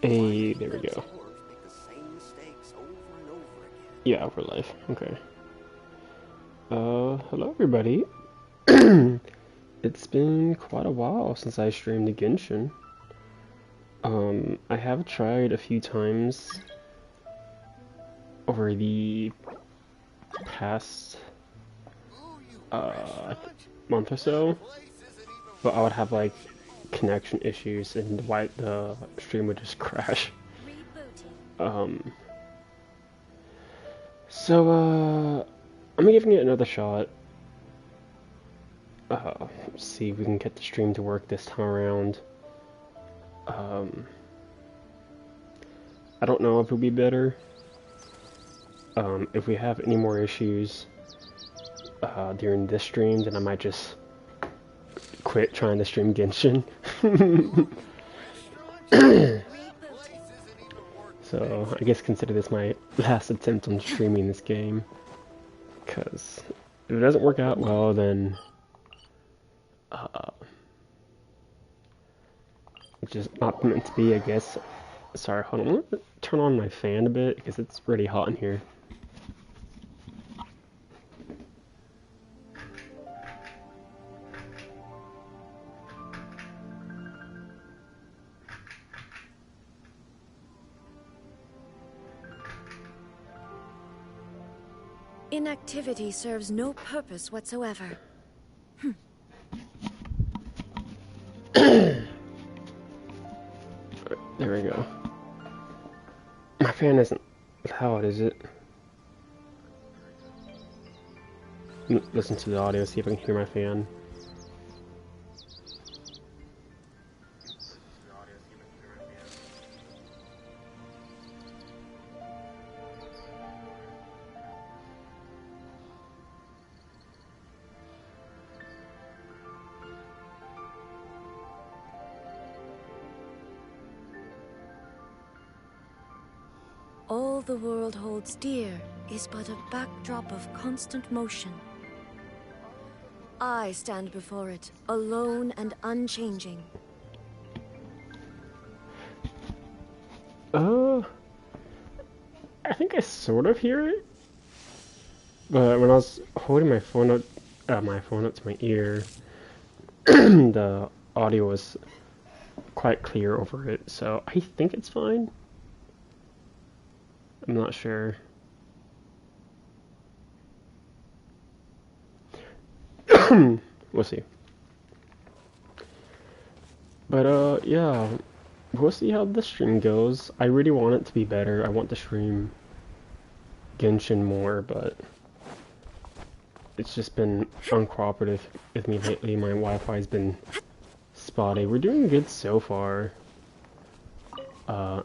Hey, there we go. Yeah, we're live. Okay. Hello everybody. It's been quite a while since I streamed the Genshin. I have tried a few times over the past, month or so, but I would have like connection issues and the stream would just crash. Um, I'm giving it another shot. See if we can get the stream to work this time around. I don't know if it'll be better. If we have any more issues during this stream, then I might just quit trying to stream Genshin. So I guess consider this my last attempt on streaming this game. Because if it doesn't work out well, then it's just not meant to be, I guess. Sorry, hold on. I'm gonna turn on my fan a bit because it's really hot in here. Inactivity serves no purpose whatsoever. There we go. My fan isn't loud, is it? Listen to the audio, see if I can hear my fan. All the world holds dear is but a backdrop of constant motion. I stand before it, alone and unchanging. I think I sort of hear it, but when I was holding my phone up to my ear, the audio was quite clear over it, so I think it's fine. I'm not sure. We'll see. But yeah, we'll see how this stream goes. I really want it to be better. I want to stream Genshin more, but it's just been uncooperative with me lately. My Wi-Fi's been spotty. We're doing good so far,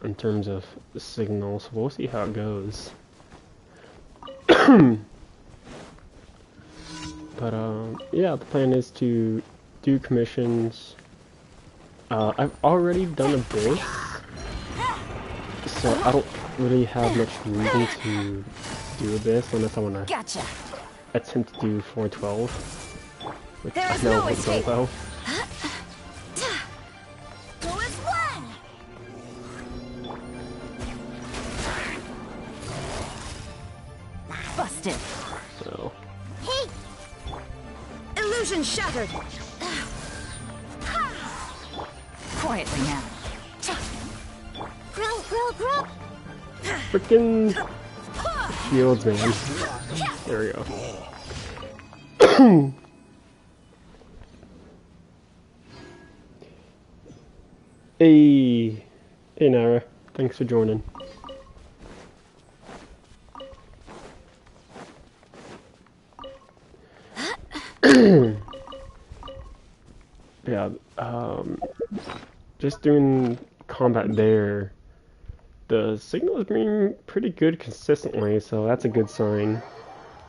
in terms of the signal, so we'll see how it goes. But yeah, the plan is to do commissions. I've already done a bit, so I don't really have much reason to do this unless I want to attempt to do 412, which I know won't go well. Busted. So. Illusion shattered. Quietly now. Frickin' shields, man. There we go. Hey, Nara. Thanks for joining. Yeah, just doing combat there. The signal is being pretty good consistently, so that's a good sign.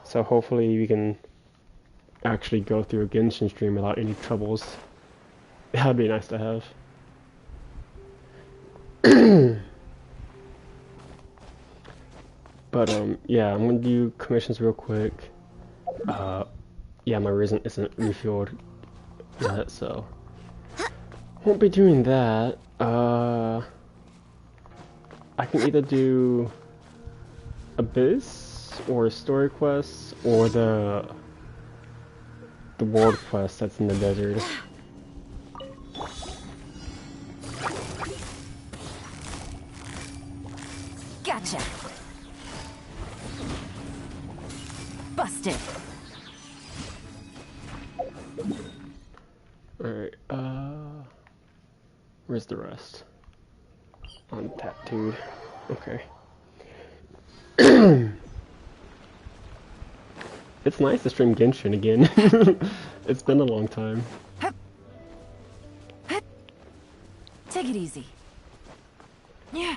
So hopefully we can actually go through a Genshin stream without any troubles. That'd be nice to have. But yeah, I'm gonna do commissions real quick. Yeah, my resin isn't refilled yet, so won't be doing that. I can either do Abyss or Story Quest or the world quest that's in the desert. Gotcha. Busted. Alright, where's the rest? On Tattooed. Okay. It's nice to stream Genshin again. It's been a long time. Take it easy. Yeah.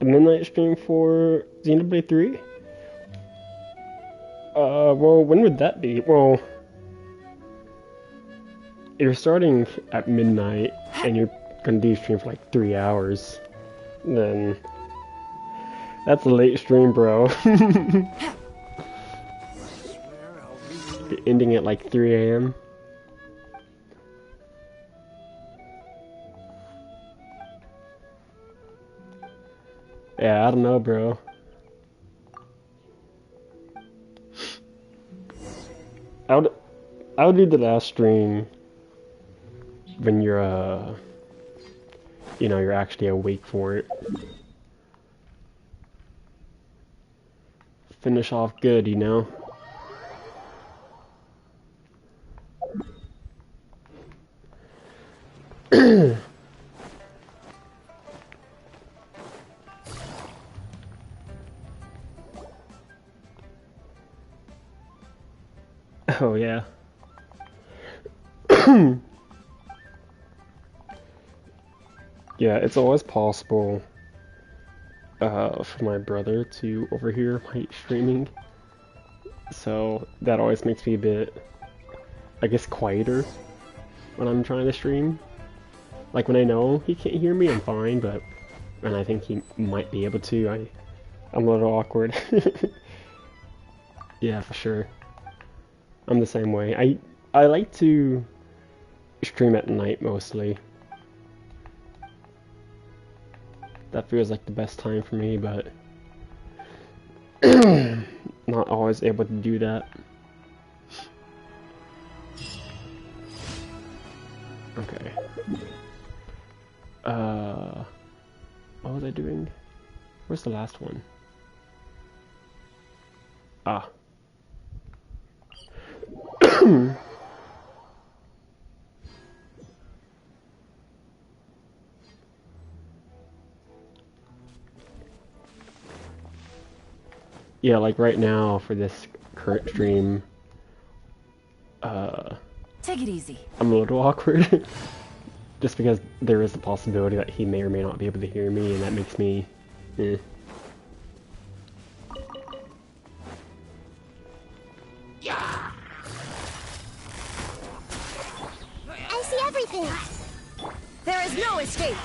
A midnight stream for Xenoblade 3? Well, when would that be? Well, you're starting at midnight and you're gonna do stream for like 3 hours. Then that's a late stream, bro. Ending at like 3 a.m. Yeah, I don't know, bro. I would do the last stream when you're you know, you're actually awake for it. Finish off good, you know. Oh yeah. Yeah, it's always possible for my brother to overhear my streaming. So that always makes me a bit, I guess, quieter when I'm trying to stream. Like when I know he can't hear me, I'm fine, but when I think he might be able to, I'm a little awkward. Yeah, for sure. I'm the same way. I like to stream at night mostly. That feels like the best time for me, but not always able to do that. Okay. What was I doing? Where's the last one? Ah. Yeah, like right now for this current stream, Take it easy. I'm a little awkward. Just because there is the possibility that he may or may not be able to hear me, and that makes me, eh. I see everything. There is no escape.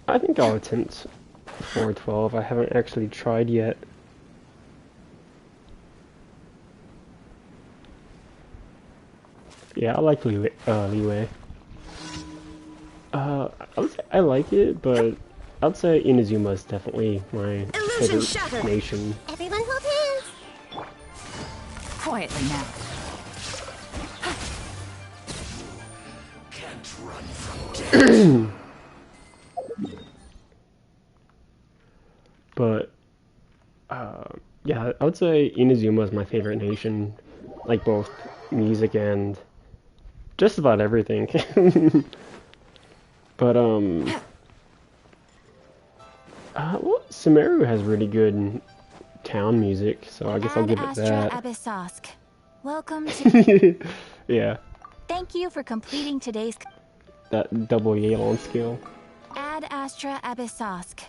I think I'll attempt 412. I haven't actually tried yet. Yeah, I like Leeway. I would say I like it, but I'd say Inazuma is definitely my Illusion favorite shattered. nation. Everyone hold hands. Quietly now. Can't run from death. But yeah, I would say Inazuma is my favorite nation, like both music and just about everything. But well, Sumeru has really good town music, so I guess I'll give it Astra that. Abyssosk. Welcome to. Yeah, Thank you for completing today's. that double Yelan skill. Ad Astra Abyssosk.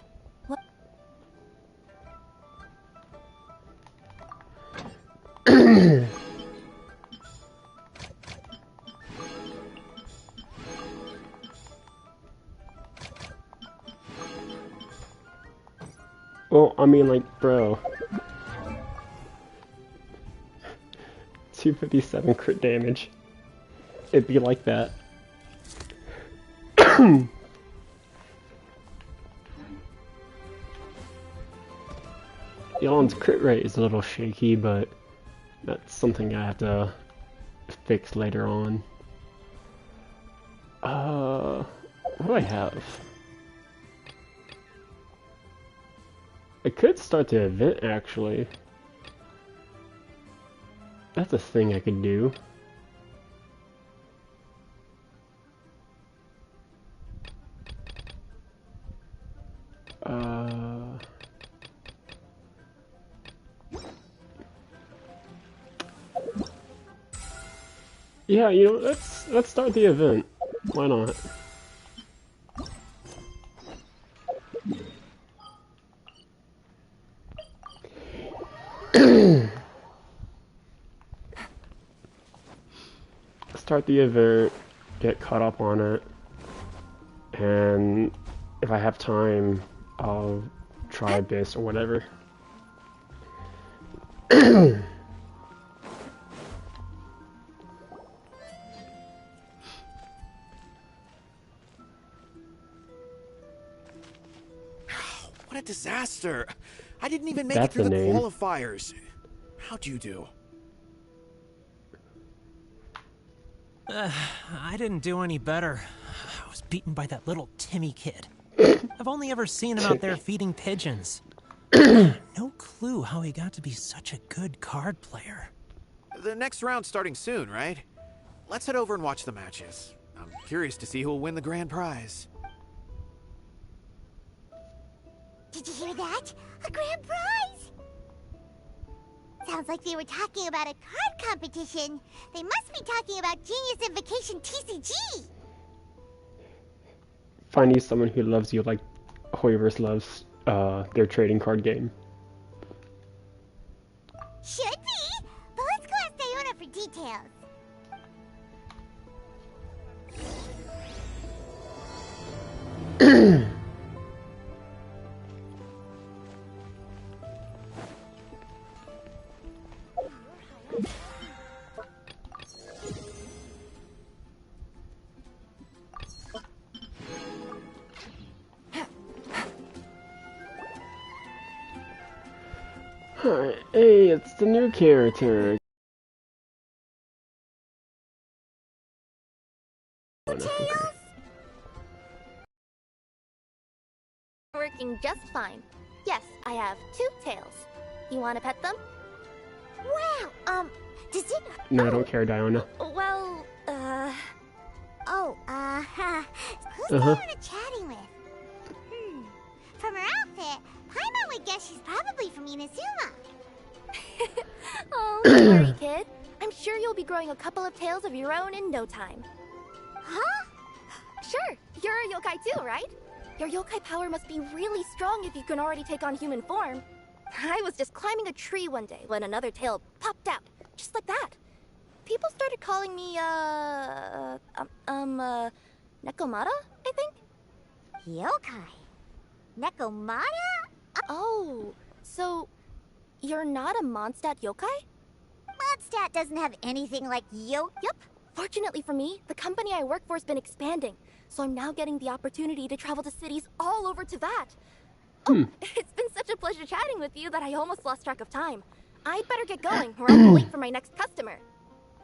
Well, I mean, like, bro. 257 crit damage. It'd be like that. Elon's crit rate is a little shaky, but that's something I have to fix later on. What do I have? I could start the event, actually. That's a thing I could do. Yeah, you know, let's start the event. Why not? Start the event, get caught up on it, and if I have time, I'll try this or whatever. What a disaster! I didn't even make That's it through a the name. qualifiers. How'd you do? I didn't do any better. I was beaten by that little Timmy kid. I've only ever seen him out there feeding pigeons. No clue how he got to be such a good card player. The next round's starting soon, right? Let's head over and watch the matches. I'm curious to see who will win the grand prize. Did you hear that? A grand prize! Sounds like they were talking about a card competition. They must be talking about Genius Invocation TCG. Find you someone who loves you like Hoiverse loves their trading card game. Should be, but let's go ask Diona for details. Alright, hey, it's the new character. Oh, no, okay. Working just fine. Yes, I have 2 tails. You want to pet them? Wow, does it... No, I don't care, Diona. Well, who's Diona chatting with? From her outfit, Paimon would guess she's probably from Inazuma. Oh, don't worry, kid. I'm sure you'll be growing a couple of tails of your own in no time. Huh? Sure, you're a yokai too, right? Your yokai power must be really strong if you can already take on human form. I was just climbing a tree one day when another tail popped out, just like that. People started calling me, Nekomata, I think? Yokai. Nekomata? Oh, so you're not a Mondstadt yokai? Mondstadt doesn't have anything like Yep. Fortunately for me, the company I work for has been expanding, so I'm now getting the opportunity to travel to cities all over Teyvat. Oh, it's been such a pleasure chatting with you that I almost lost track of time. I'd better get going, or I'll be late for my next customer.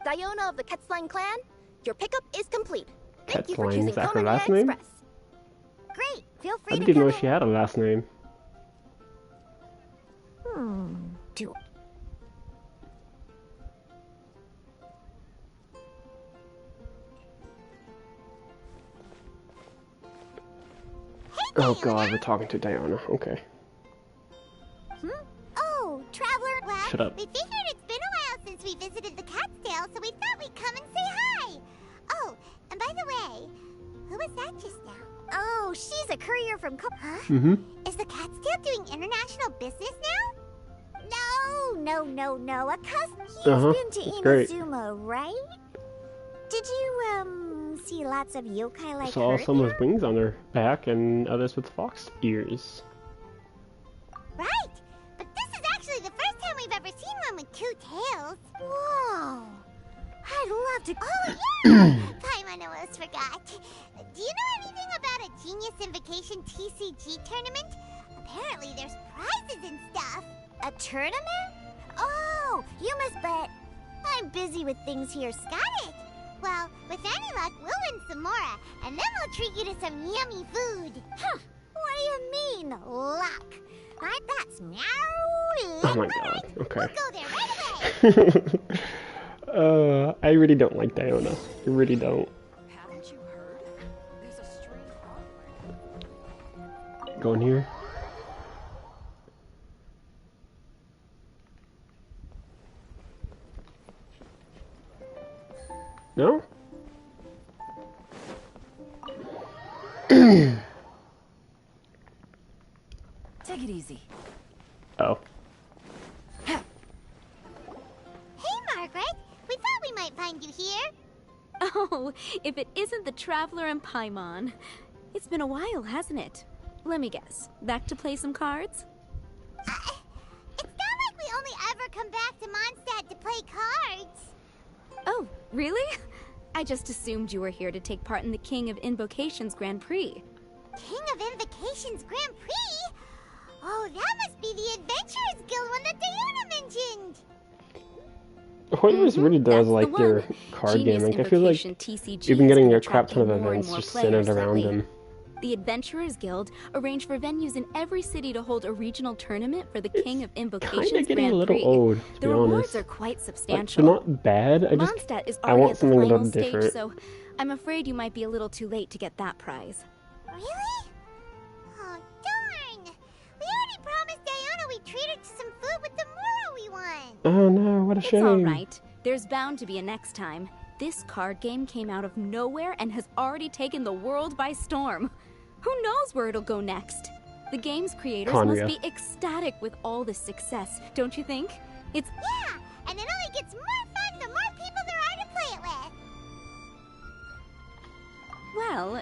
Diona of the Quetzline clan, your pickup is complete. Thank you for Quetzline, choosing is that her Komania last name? Express. Great. Feel I free to didn't know come she had a last name. Do Oh god, we're talking to Diona. Okay. Oh, Traveler. Well, Shut up. we figured it's been a while since we visited the Catskill, so we thought we'd come and say hi. Oh, and by the way, who was that just now? Oh, she's a courier from Huh? Is the Catskill doing international business now? No. A customer. He's been to That's great. Inazuma, right? Did you, see lots of yokai like Saw her some there? with wings on their back and others with fox ears. Right. love to. Oh, yeah! Paimon almost forgot. Do you know anything about a Genius Invocation TCG tournament? Apparently there's prizes and stuff. A tournament? Oh, you must bet. I'm busy with things here. Got it. Well, with any luck, we'll win some more, and then we'll treat you to some yummy food. Huh. What do you mean, luck? That's meow. Oh my god, okay. We'll go there right away. I really don't like Diona. I really don't. Haven't you heard? There's a string of Go in here. No? Take it easy. Oh. Hey, Margaret. We thought we might find you here. Oh, if it isn't the Traveler and Paimon. It's been a while, hasn't it? Let me guess. Back to play some cards? It's not like we only ever come back to Mondstadt to play cards. Oh, really? I just assumed you were here to take part in the King of Invocations Grand Prix. King of Invocations Grand Prix? Oh, that must be the Adventurers Guild one that Diana mentioned. Hoyers really does That's the like their one. card Genius game. Like, I feel like Invocation TCG you've been has getting been a crap ton of attracting more and events more just centered players around lately. them. The Adventurers Guild arranged for venues in every city to hold a regional tournament for the King of Invocations Kinda getting a Grand little Prix. old, to The be rewards honest. are quite Like, substantial. they're not bad. Mondstadt is I already want at the something a final little stage, different. so I'm afraid you might be a little too late to get that prize. Really? Oh, darn. We already promised Diana we'd treat her to some food with the Moro we won. Oh no, what a It's shame. alright. There's bound to be a next time. This card game came out of nowhere and has already taken the world by storm. Who knows where it'll go next? The game's creators Conria. must be ecstatic with all this success, don't you think? It's Yeah, and it only gets more fun the more people there are to play it with. well,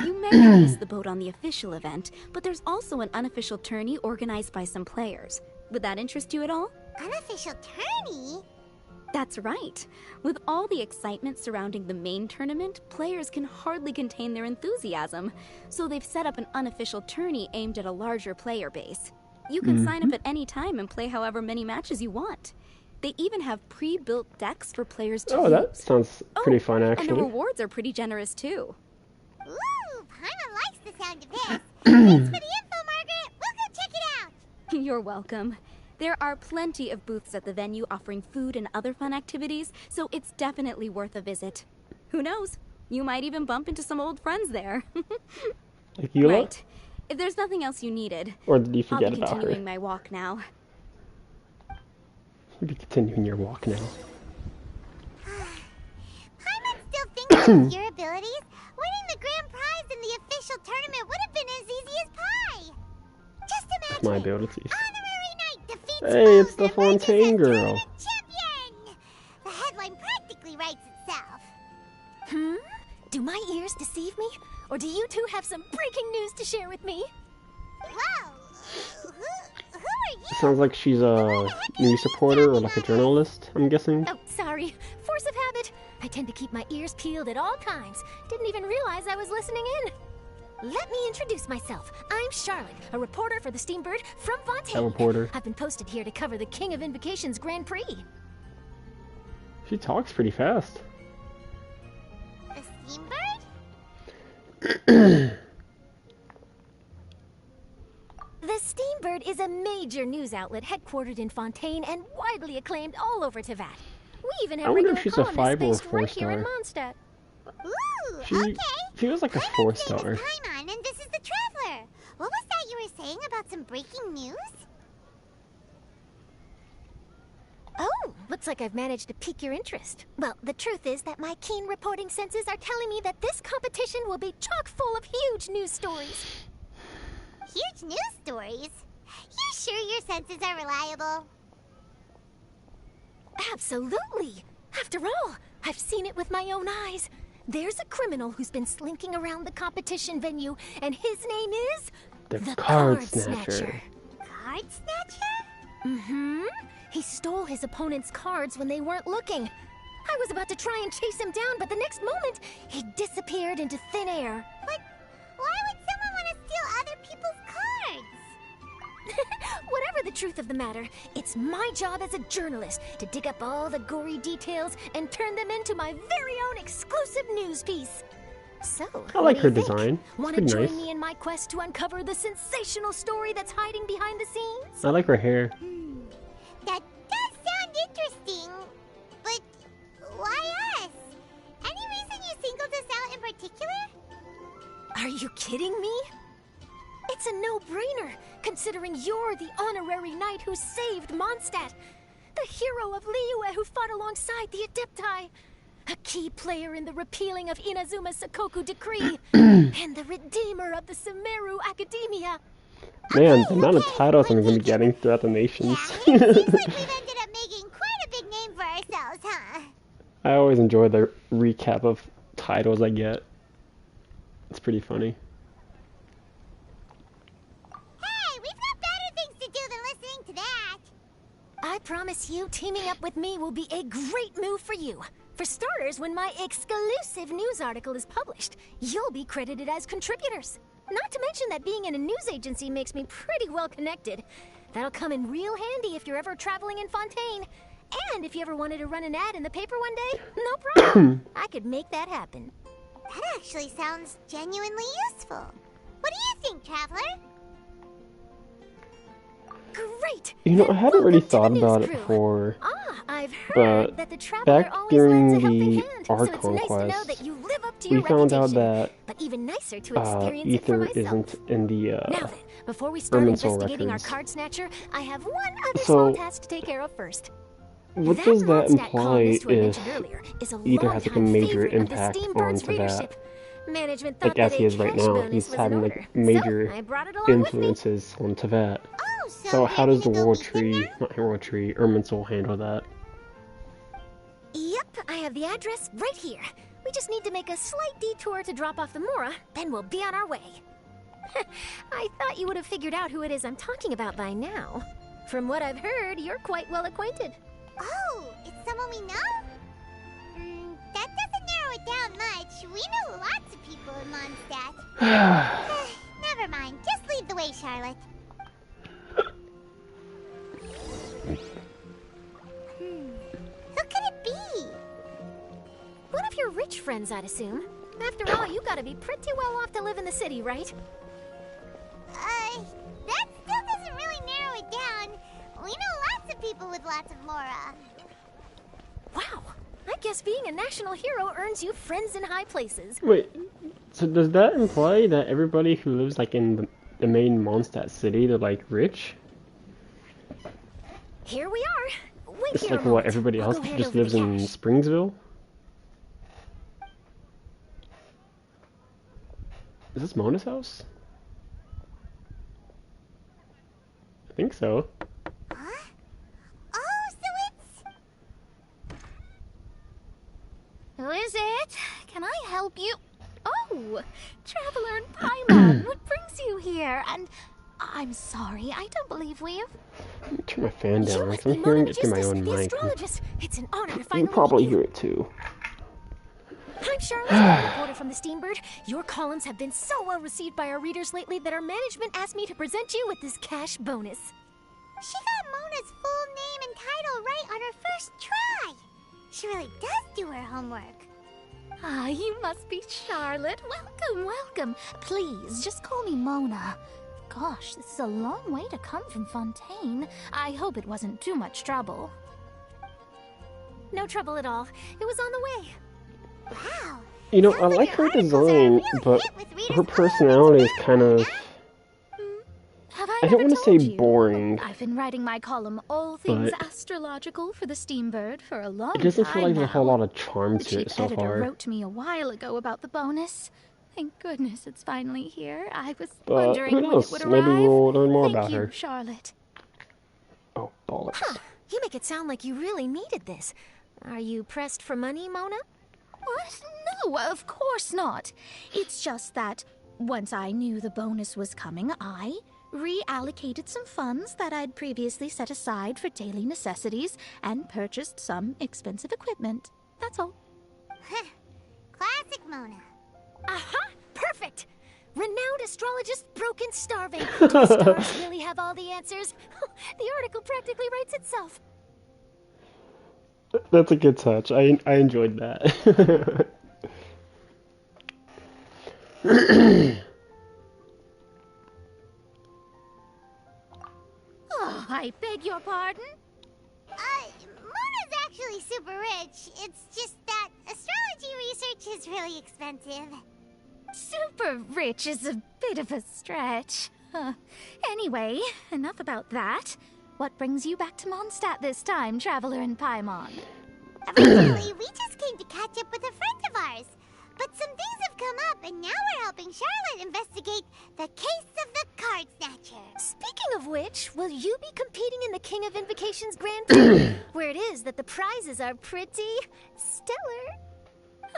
you may have missed the boat on the official event, but there's also an unofficial tourney organized by some players. Would that interest you at all? Unofficial tourney? That's right. With all the excitement surrounding the main tournament, players can hardly contain their enthusiasm. So they've set up an unofficial tourney aimed at a larger player base. You can sign up at any time and play however many matches you want. They even have pre-built decks for players to Oh, use. that sounds pretty fun, And the actually. rewards are pretty generous too. Ooh, Paimon likes the sound of this. Thanks for the info, Margaret. We'll go check it out. You're welcome. There are plenty of booths at the venue offering food and other fun activities, so it's definitely worth a visit. Who knows? You might even bump into some old friends there. Like you lot? Right. If there's nothing else you needed, Or did you I'll forget be about her? continuing my walk now. You'll be continuing your walk now. Paimon's still thinking of your abilities. Winning the grand prize in the official tournament would have been as easy as pie. Just imagine My it. abilities. Honorary Knight defeats Hey, it's the foes and emerges Fontaine as girl. tournament champion. The headline practically writes itself. Do my ears deceive me? Or do you two have some breaking news to share with me? Whoa. Who are you? Sounds like she's a news reporter or like a journalist, I'm guessing. Oh, sorry. Force of habit. I tend to keep my ears peeled at all times. Didn't even realize I was listening in. Let me introduce myself. I'm Charlotte, a reporter for the Steambird from Fontaine. A reporter. I've been posted here to cover the King of Invocations Grand Prix. She talks pretty fast. The Steambird? The Steambird is a major news outlet headquartered in Fontaine and widely acclaimed all over Teyvat. We even have I wonder regular if she's a columnists 5 or a based right here in 4-star. Mondstadt. Ooh, She okay. feels like a Paimon's name is 4-star. Paimon, and this is the Traveler. What was that you were saying about some breaking news? Oh, looks like I've managed to pique your interest. Well, the truth is that my keen reporting senses are telling me that this competition will be chock full of huge news stories. Huge news stories? You sure your senses are reliable? Absolutely. After all, I've seen it with my own eyes. There's a criminal who's been slinking around the competition venue, and his name is... The Card Snatcher. Card Snatcher? Mm-hmm. He stole his opponent's cards when they weren't looking. I was about to try and chase him down, but the next moment, he disappeared into thin air. But why would someone want to steal other people's cards? Whatever the truth of the matter, it's my job as a journalist to dig up all the gory details and turn them into my very own exclusive news piece. So, I like her design. It's Want to pretty join nice. me in my quest to uncover the sensational story that's hiding behind the scenes? I like her hair. That does sound interesting, but why us? Any reason you singled us out in particular? Are you kidding me? It's a no-brainer, considering you're the honorary knight who saved Mondstadt, the hero of Liyue who fought alongside the Adepti, a key player in the repealing of Inazuma's Sakoku decree, and the redeemer of the Sumeru Academia. Man, the amount of titles I'm going to be getting throughout the nations. Yeah, it seems like we've ended up making quite a big name for ourselves, huh? I always enjoy the recap of titles I get. It's pretty funny. Hey, we've got better things to do than listening to that. I promise you, teaming up with me will be a great move for you. For starters, when my exclusive news article is published, you'll be credited as contributors. Not to mention that being in a news agency makes me pretty well connected. That'll come in real handy if you're ever traveling in Fontaine. And if you ever wanted to run an ad in the paper one day, no problem. I could make that happen. That actually sounds genuinely useful. What do you think, Traveler? Great! You know, I hadn't really thought news about it crew. before. I've heard But that the Traveler back always lends a during helping the hand, Art so it's nice to know Conquest, that you live up to we your found out reputation. that But even nicer to experience it for Ether myself. isn't in the Now then, before we start Ermine Soul investigating our records. card snatcher, I have one other So, small task to take care of first. What does that Mondstadt imply columnist who I if mentioned earlier is a Ether has like a longtime major favorite of the impact Steambird's onto readership. that? Management thought Like as that he a is right cash now, bonus he's was having in like order. major So I brought it along with me. influences on Tevat. Oh, So how does the you're gonna go World weekend Tree, now? not World Tree, Ermine Soul handle that? Yep, I have the address right here. We just need to make a slight detour to drop off the Mora, then we'll be on our way. I thought you would have figured out who it is I'm talking about by now. From what I've heard, you're quite well acquainted. Oh, it's someone we know? That doesn't narrow it down much. We know lots of people in Mondstadt. Never mind, just lead the way, Charlotte. Who could it be? One of your rich friends, I'd assume. After all, you gotta be pretty well off to live in the city, right? That still doesn't really narrow it down. We know lots of people with lots of Mora. Wow, I guess being a national hero earns you friends in high places. Wait, so does that imply that everybody who lives like in the main Mondstadt city, they're like rich? Here we are. Wait It's here a like what, moment. everybody I'll else go hand just over the lives in cash. Springsville? Is this Mona's house? I think so. Huh? Oh, so it's... Who is it? Can I help you? Oh, Traveler and Paimon, what brings you here? And I'm sorry, I don't believe we've... Let me turn my fan You down must because be I'm hearing Mona it through my Magistus, own the mic. astrologist. It's an honor to You finally probably meet you. hear it too. I'm Charlotte, a reporter from the Steambird. Your columns have been so well received by our readers lately that our management asked me to present you with this cash bonus. She got Mona's full name and title right on her first try. She really does do her homework. Ah, you must be Charlotte. Welcome, welcome. Please, just call me Mona. Gosh, this is a long way to come from Fontaine. I hope it wasn't too much trouble. No trouble at all. It was on the way. Wow. You know, I Sounds like your her articles are a design, real but hit with readers her all over personality is town, kind of... Have I I don't ever want to told say you? boring. I've been writing my column All Things But- Astrological for the Steambird for a long It doesn't time feel like there's a whole now. lot of charm The to chief it so editor far. wrote to me a while ago about the bonus. Thank goodness it's finally here. I was But wondering who when knows? it would Maybe arrive. we'll learn more Thank about you, her. Charlotte. Oh, bollocks. Huh. You make it sound like you really needed this. Are you pressed for money, Mona? What? No, of course not. It's just that once I knew the bonus was coming, I reallocated some funds that I'd previously set aside for daily necessities and purchased some expensive equipment. That's all. Classic Mona. Aha! Perfect! Renowned astrologist Broken Starving. Do the stars really have all the answers? The article practically writes itself. That's a good touch. I enjoyed that. Oh, I beg your pardon? Mona's actually super rich. It's just that astrology research is really expensive. Super rich is a bit of a stretch. Anyway, enough about that. What brings you back to Mondstadt this time, Traveler in Paimon? Originally, we just came to catch up with a friend of ours. But some things have come up, and now we're helping Charlotte investigate the case of the Card Snatcher. Speaking of which, will you be competing in the King of Invocations Grand Prix, where it is that the prizes are pretty stellar?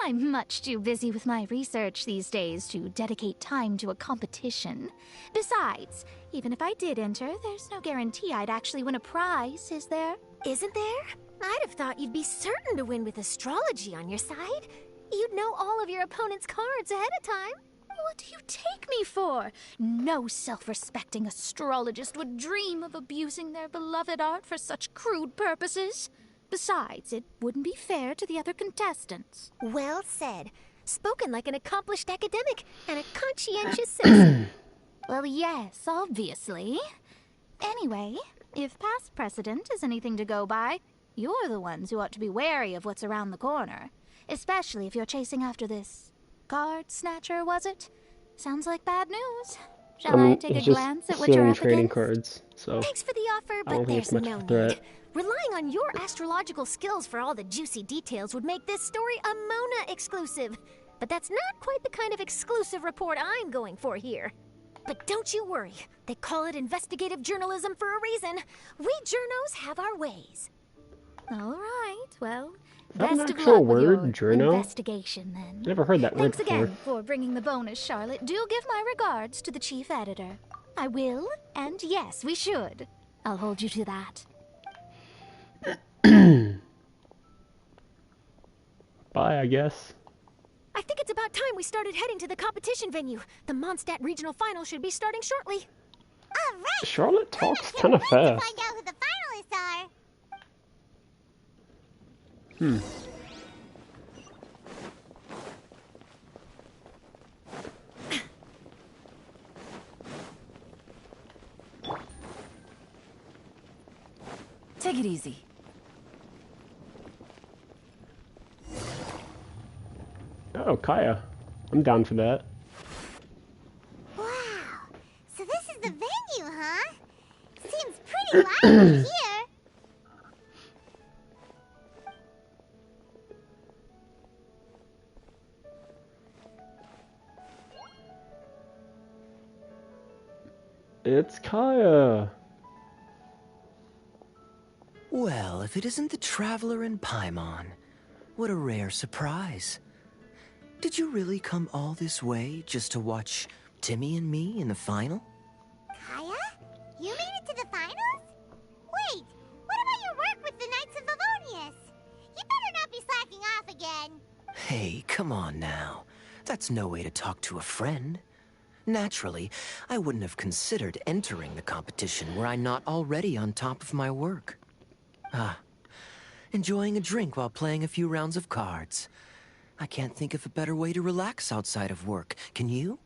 I'm much too busy with my research these days to dedicate time to a competition. Besides, even if I did enter, there's no guarantee I'd actually win a prize, is there? Isn't there? I'd have thought you'd be certain to win with astrology on your side. You'd know all of your opponent's cards ahead of time. What do you take me for? No self-respecting astrologist would dream of abusing their beloved art for such crude purposes. Besides, it wouldn't be fair to the other contestants. Well said. Spoken like an accomplished academic and a conscientious citizen. Well, yes, obviously. Anyway, if past precedent is anything to go by, you're the ones who ought to be wary of what's around the corner. Especially if you're chasing after this card snatcher, was it? Sounds like bad news. Shall I take a glance at what you're up trading against? cards, so Thanks for the offer, I don't but think it's there's much no of a threat. need. Relying on your astrological skills for all the juicy details would make this story a Mona exclusive. But that's not quite the kind of exclusive report I'm going for here. But don't you worry. They call it investigative journalism for a reason. We journos have our ways. All right, well, Is that an best of actual luck with your word, journo? investigation, then. Never heard that word Thanks before. again for bringing the bonus, Charlotte. Do give my regards to the chief editor. I will, and yes, we should. I'll hold you to that. Bye, I guess. I think it's about time we started heading to the competition venue. The Mondstadt Regional Final should be starting shortly. All right. Charlotte talks I kind of can't wait to fast. find out who the finalists are. Take it easy. Oh, Kaya. I'm down for that. Wow. So this is the venue, huh? Seems pretty lively here. It's Kaya. Well, if it isn't the Traveler in Paimon, what a rare surprise. Did you really come all this way just to watch Timmy and me in the final? Kaya? You made it to the finals? Wait, what about your work with the Knights of Favonius? You better not be slacking off again. Hey, come on now. That's no way to talk to a friend. Naturally, I wouldn't have considered entering the competition were I not already on top of my work. Enjoying a drink while playing a few rounds of cards. I can't think of a better way to relax outside of work. Can you?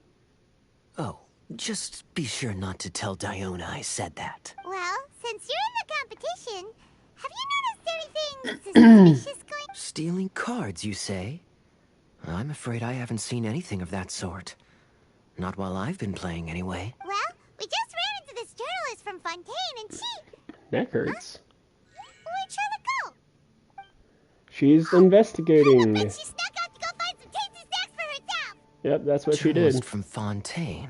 Oh, just be sure not to tell Diona I said that. Well, since you're in the competition, have you noticed anything suspicious going? Stealing cards, you say? I'm afraid I haven't seen anything of that sort. Not while I've been playing, anyway. Well, we just ran into this journalist from Fontaine, and she... Neck hurts. Where'd Charlotte go? She's investigating. But she snuck out to go find some tasty snacks for herself. Yep, that's what she Journalist did. from Fontaine.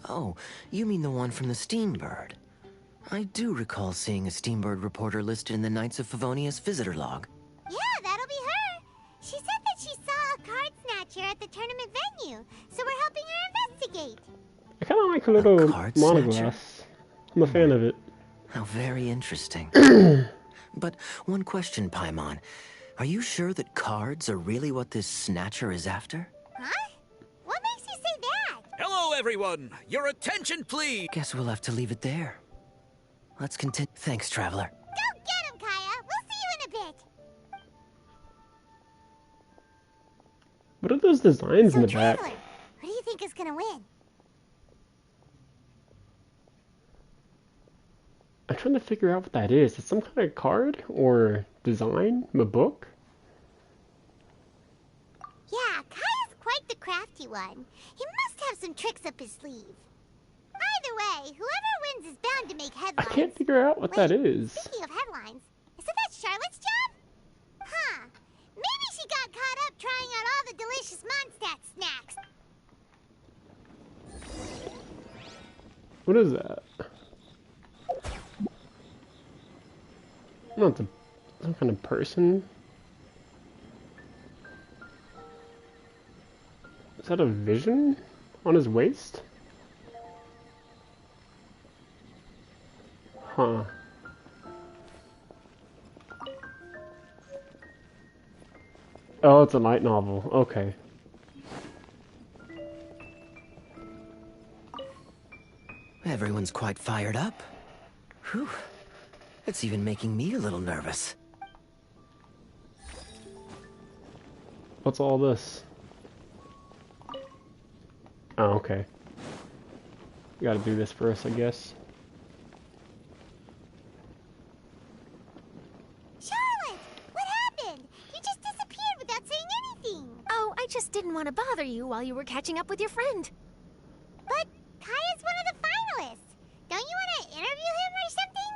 Oh, you mean the one from the Steambird. I do recall seeing a Steambird reporter listed in the Knights of Favonius visitor log. Yeah, that'll be her. She said that she saw a card snatcher at the tournament venue, so we're helping her investigate. I kind of like her little card monoglass. snatcher? I'm a fan of it. How very interesting. But one question, Paimon. Are you sure that cards are really what this snatcher is after? Huh? What makes you say that? Hello, everyone! Your attention, please! Guess we'll have to leave it there. Let's continue. Thanks, Traveler. Go get him, Kaya! We'll see you in a bit! What are those designs in the back? Traveler, who do you think is gonna win? I'm trying to figure out what that is. It's some kind of card or design? A book? Yeah, Kaya's quite the crafty one. He must have some tricks up his sleeve. Either way, whoever wins is bound to make I headlines. can't figure out what that is. Speaking of headlines, isn't that Charlotte's job? Huh. Maybe she got caught up trying out all the delicious Mondstadt snacks. What is that? Not some kind of person. Is that a vision on his waist? Huh. Oh, it's a light novel. Okay. Everyone's quite fired up. Whew. It's even making me a little nervous. What's all this? Oh, okay. You gotta do this first, I guess. Charlotte! What happened? You just disappeared without saying anything. Oh, I just didn't want to bother you while you were catching up with your friend. But Kaya's one of the finalists. Don't you want to interview him or something?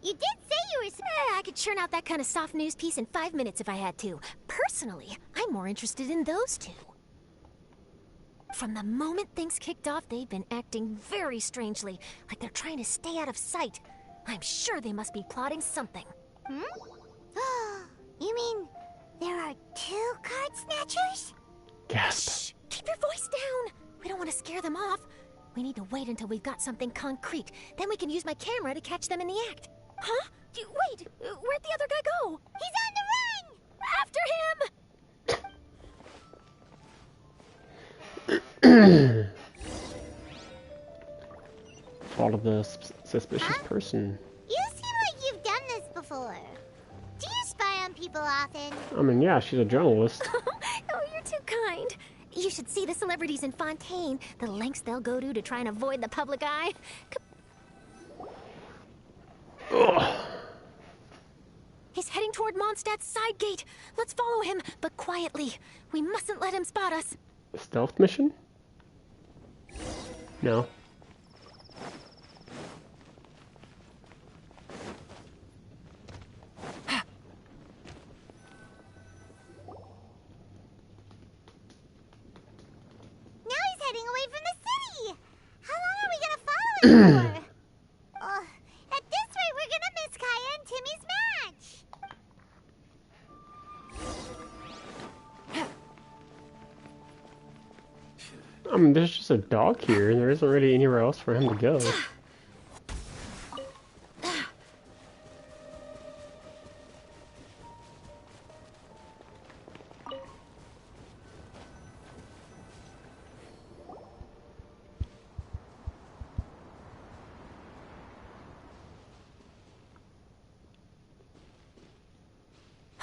You did say you were... I could churn out that kind of soft news piece in 5 minutes if I had to. Personally, I'm more interested in those two. From the moment things kicked off, they've been acting very strangely, like they're trying to stay out of sight. I'm sure they must be plotting something. Hmm? You mean there are 2 card snatchers? Gasp. Shh! Keep your voice down! We don't want to scare them off. We need to wait until we've got something concrete. Then we can use my camera to catch them in the act. Huh? Wait! Where'd the other guy go? He's on the run! After him! Follow the suspicious person. You seem like you've done this before. Do you spy on people often? I mean, yeah, she's a journalist. Oh, you're too kind. You should see the celebrities in Fontaine. The lengths they'll go to try and avoid the public eye. Ugh. He's heading toward Mondstadt's side gate. Let's follow him, but quietly. We mustn't let him spot us. Stealth mission? No. Now he's heading away from the city! How long are we gonna follow him for? At this rate, we're gonna miss Kaya and Timmy's match! I mean, there's just a dog here, and there isn't really anywhere else for him to go.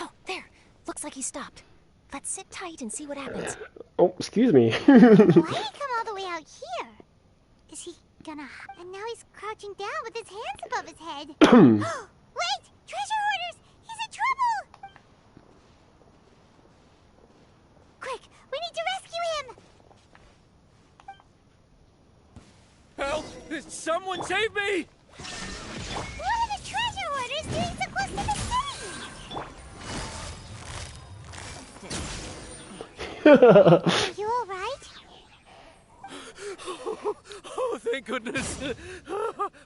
Oh, there. Looks like he stopped. Let's sit tight and see what happens. Oh, excuse me. Why did he come all the way out here? Is he gonna... And now he's crouching down with his hands above his head. Wait! Treasure hoarders! He's in trouble! Quick! We need to rescue him! Help! Someone save me! What are the treasure hoarders doing so close to the city? Are you alright? Oh, thank goodness.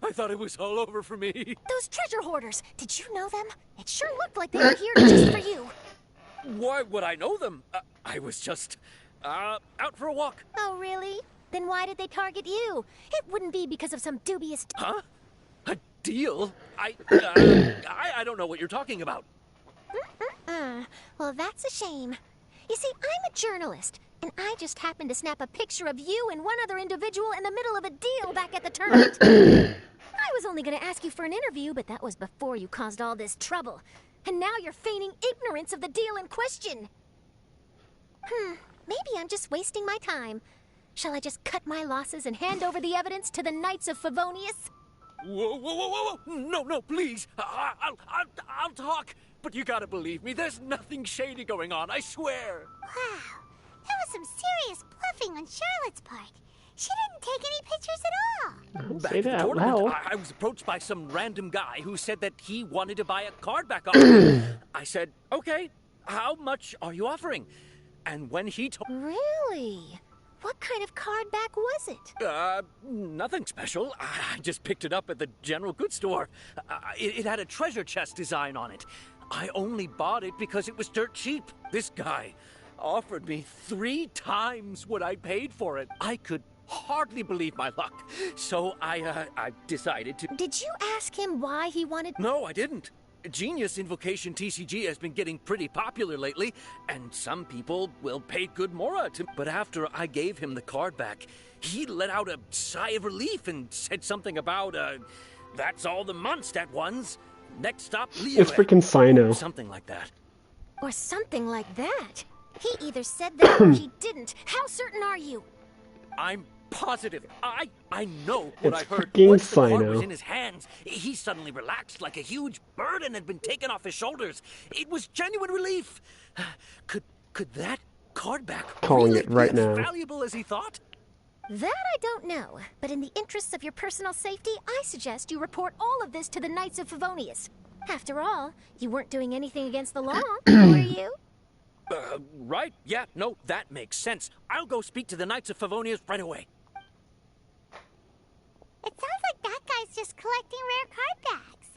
I thought it was all over for me. Those treasure hoarders, did you know them? It sure looked like they were here just for you. Why would I know them? I was just, out for a walk. Oh, really? Then why did they target you? It wouldn't be because of some dubious... Huh? A deal? I don't know what you're talking about. Well, that's a shame. You see, I'm a journalist, and I just happened to snap a picture of you and one other individual in the middle of a deal back at the tournament. I was only going to ask you for an interview, but that was before you caused all this trouble. And now you're feigning ignorance of the deal in question. Maybe I'm just wasting my time. Shall I just cut my losses and hand over the evidence to the Knights of Favonius? Whoa. No, please. I'll talk. But you gotta believe me, there's nothing shady going on, I swear. Wow, that was some serious bluffing on Charlotte's part. She didn't take any pictures at all. Don't Back say at the that out tournament, loud. I was approached by some random guy who said that he wanted to buy a card back off me. I said, okay, how much are you offering? And when he told... Really? What kind of card back was it? Nothing special. I just picked it up at the general goods store. It had a treasure chest design on it. I only bought it because it was dirt cheap. This guy offered me 3 times what I paid for it. I could hardly believe my luck. So I decided to... Did you ask him why he wanted... No, I didn't. Genius Invocation TCG has been getting pretty popular lately, and some people will pay good mora to... But after I gave him the card back, he let out a sigh of relief and said something about, that's all the Mondstadt ones. Next stop, Leo. It's freaking Sino. Something like that. Or something like that. He either said that or he didn't. How certain are you? I'm positive. I know what It's I heard. freaking Once the card Sino. was in his hands, he suddenly relaxed like a huge burden had been taken off his shoulders. It was genuine relief. Could that card back Calling really it right be as now. valuable as he thought? That I don't know, but in the interests of your personal safety, I suggest you report all of this to the Knights of Favonius. After all, you weren't doing anything against the law, were you? Right? Yeah, no, that makes sense. I'll go speak to the Knights of Favonius right away. It sounds like that guy's just collecting rare card backs.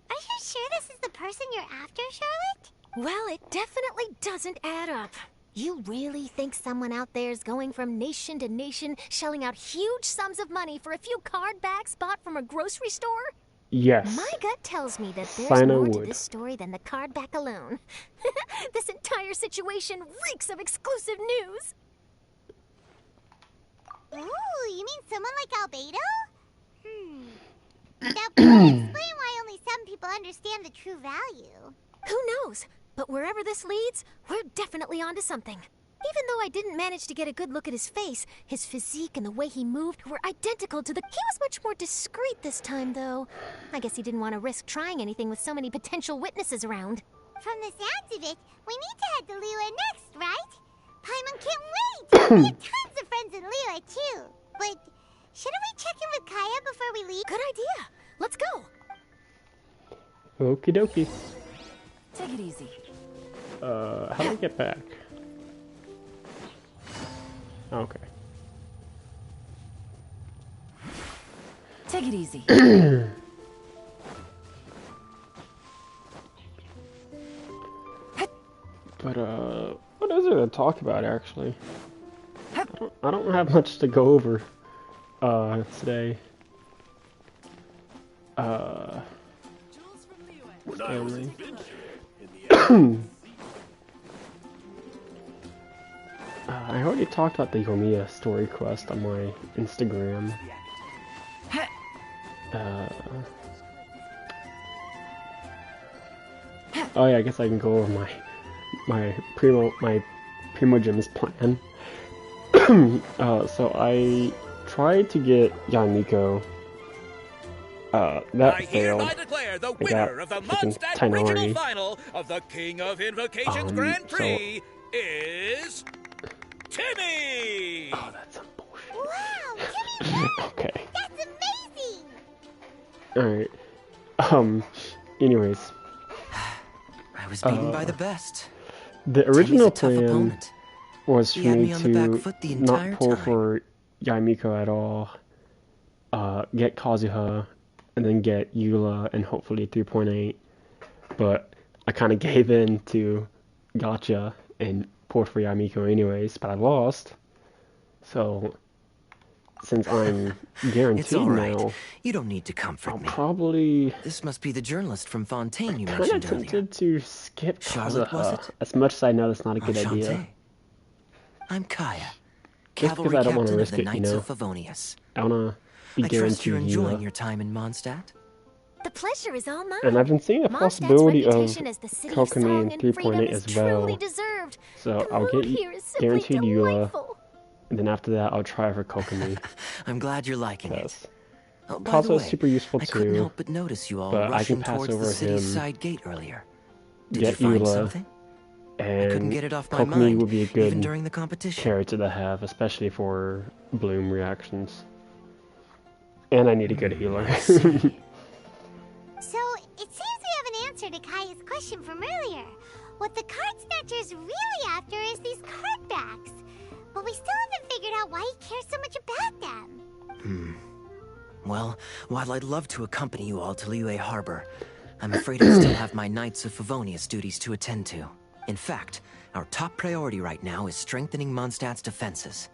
Are you sure this is the person you're after, Charlotte? Well, it definitely doesn't add up. You really think someone out there is going from nation to nation, shelling out huge sums of money for a few card backs bought from a grocery store? Yes. My gut tells me that there's Sino more to would. this story than the card back alone. This entire situation reeks of exclusive news. Ooh, you mean someone like Albedo? That would explain why only some people understand the true value. Who knows? But wherever this leads, we're definitely onto something. Even though I didn't manage to get a good look at his face, his physique and the way he moved were identical to the... He was much more discreet this time, though. I guess he didn't want to risk trying anything with so many potential witnesses around. From the sounds of it, we need to head to Liyue next, right? Paimon can't wait! We have tons of friends in Liyue, too. But shouldn't we check in with Kaya before we leave? Good idea. Let's go. Okie dokie. Take it easy. How do I get back? Okay. Take it easy. But what is there to talk about actually? I don't have much to go over today. Family. I already talked about the Yomiya story quest on my Instagram. Oh yeah, I guess I can go over my Primogems plan. So I tried to get Yamiko. That I failed. hereby declare the I got winner of the freaking Mondstadt Regional Tainari. Final of the King of Invocations Grand so- Prix is Timmy! Oh, that's some bullshit. Wow, Timmy won! Okay. That's amazing! Alright. Anyways. I was beaten by the best. The Timmy's original a tough plan opponent. was for He had me me on the back to foot the entire not pull time. for Yamiko at all, get Kazuha, and then get Eula and hopefully 3.8. But I kind of gave in to Gotcha and pulled for Yamiko anyways, but I lost. So since I'm It's guaranteed all right. now, You don't need to comfort I'll me. probably... This must be the journalist from Fontaine you kind mentioned of earlier. tempted to skip Charlotte, was it? as much as I know that's not a good idea. Enchanté. I'm Kaya, Just because cavalry I don't want to captain of risk the it, you Knights know. of Favonius. I want to be I trust you're guaranteed enjoying Eula. your time in Mondstadt. The pleasure is all mine. And I've been seeing a Mondstadt's possibility of reputation as the city of Kokomi song in and 3.8 freedom as is well. truly deserved. So The I'll mood get here is simply guaranteed Eula, delightful. and then after that I'll try for Kokomi. I'm glad you're liking it. Because Oh, by the Paso is way, super useful I couldn't too, help but notice you all but I can rushing pass towards over the city's him, side gate earlier. Did get you find Eula, something? I couldn't and get it off my Kokomi mind, would be a even good during the competition. character to have, especially for Bloom reactions. And I need a good healer. So, it seems we have an answer to Kaya's question from earlier. What the card snatcher's really after is these card backs. But we still haven't figured out why he cares so much about them. Well, while I'd love to accompany you all to Liyue Harbor, I'm afraid I still have my Knights of Favonius duties to attend to. In fact, our top priority right now is strengthening Mondstadt's defenses.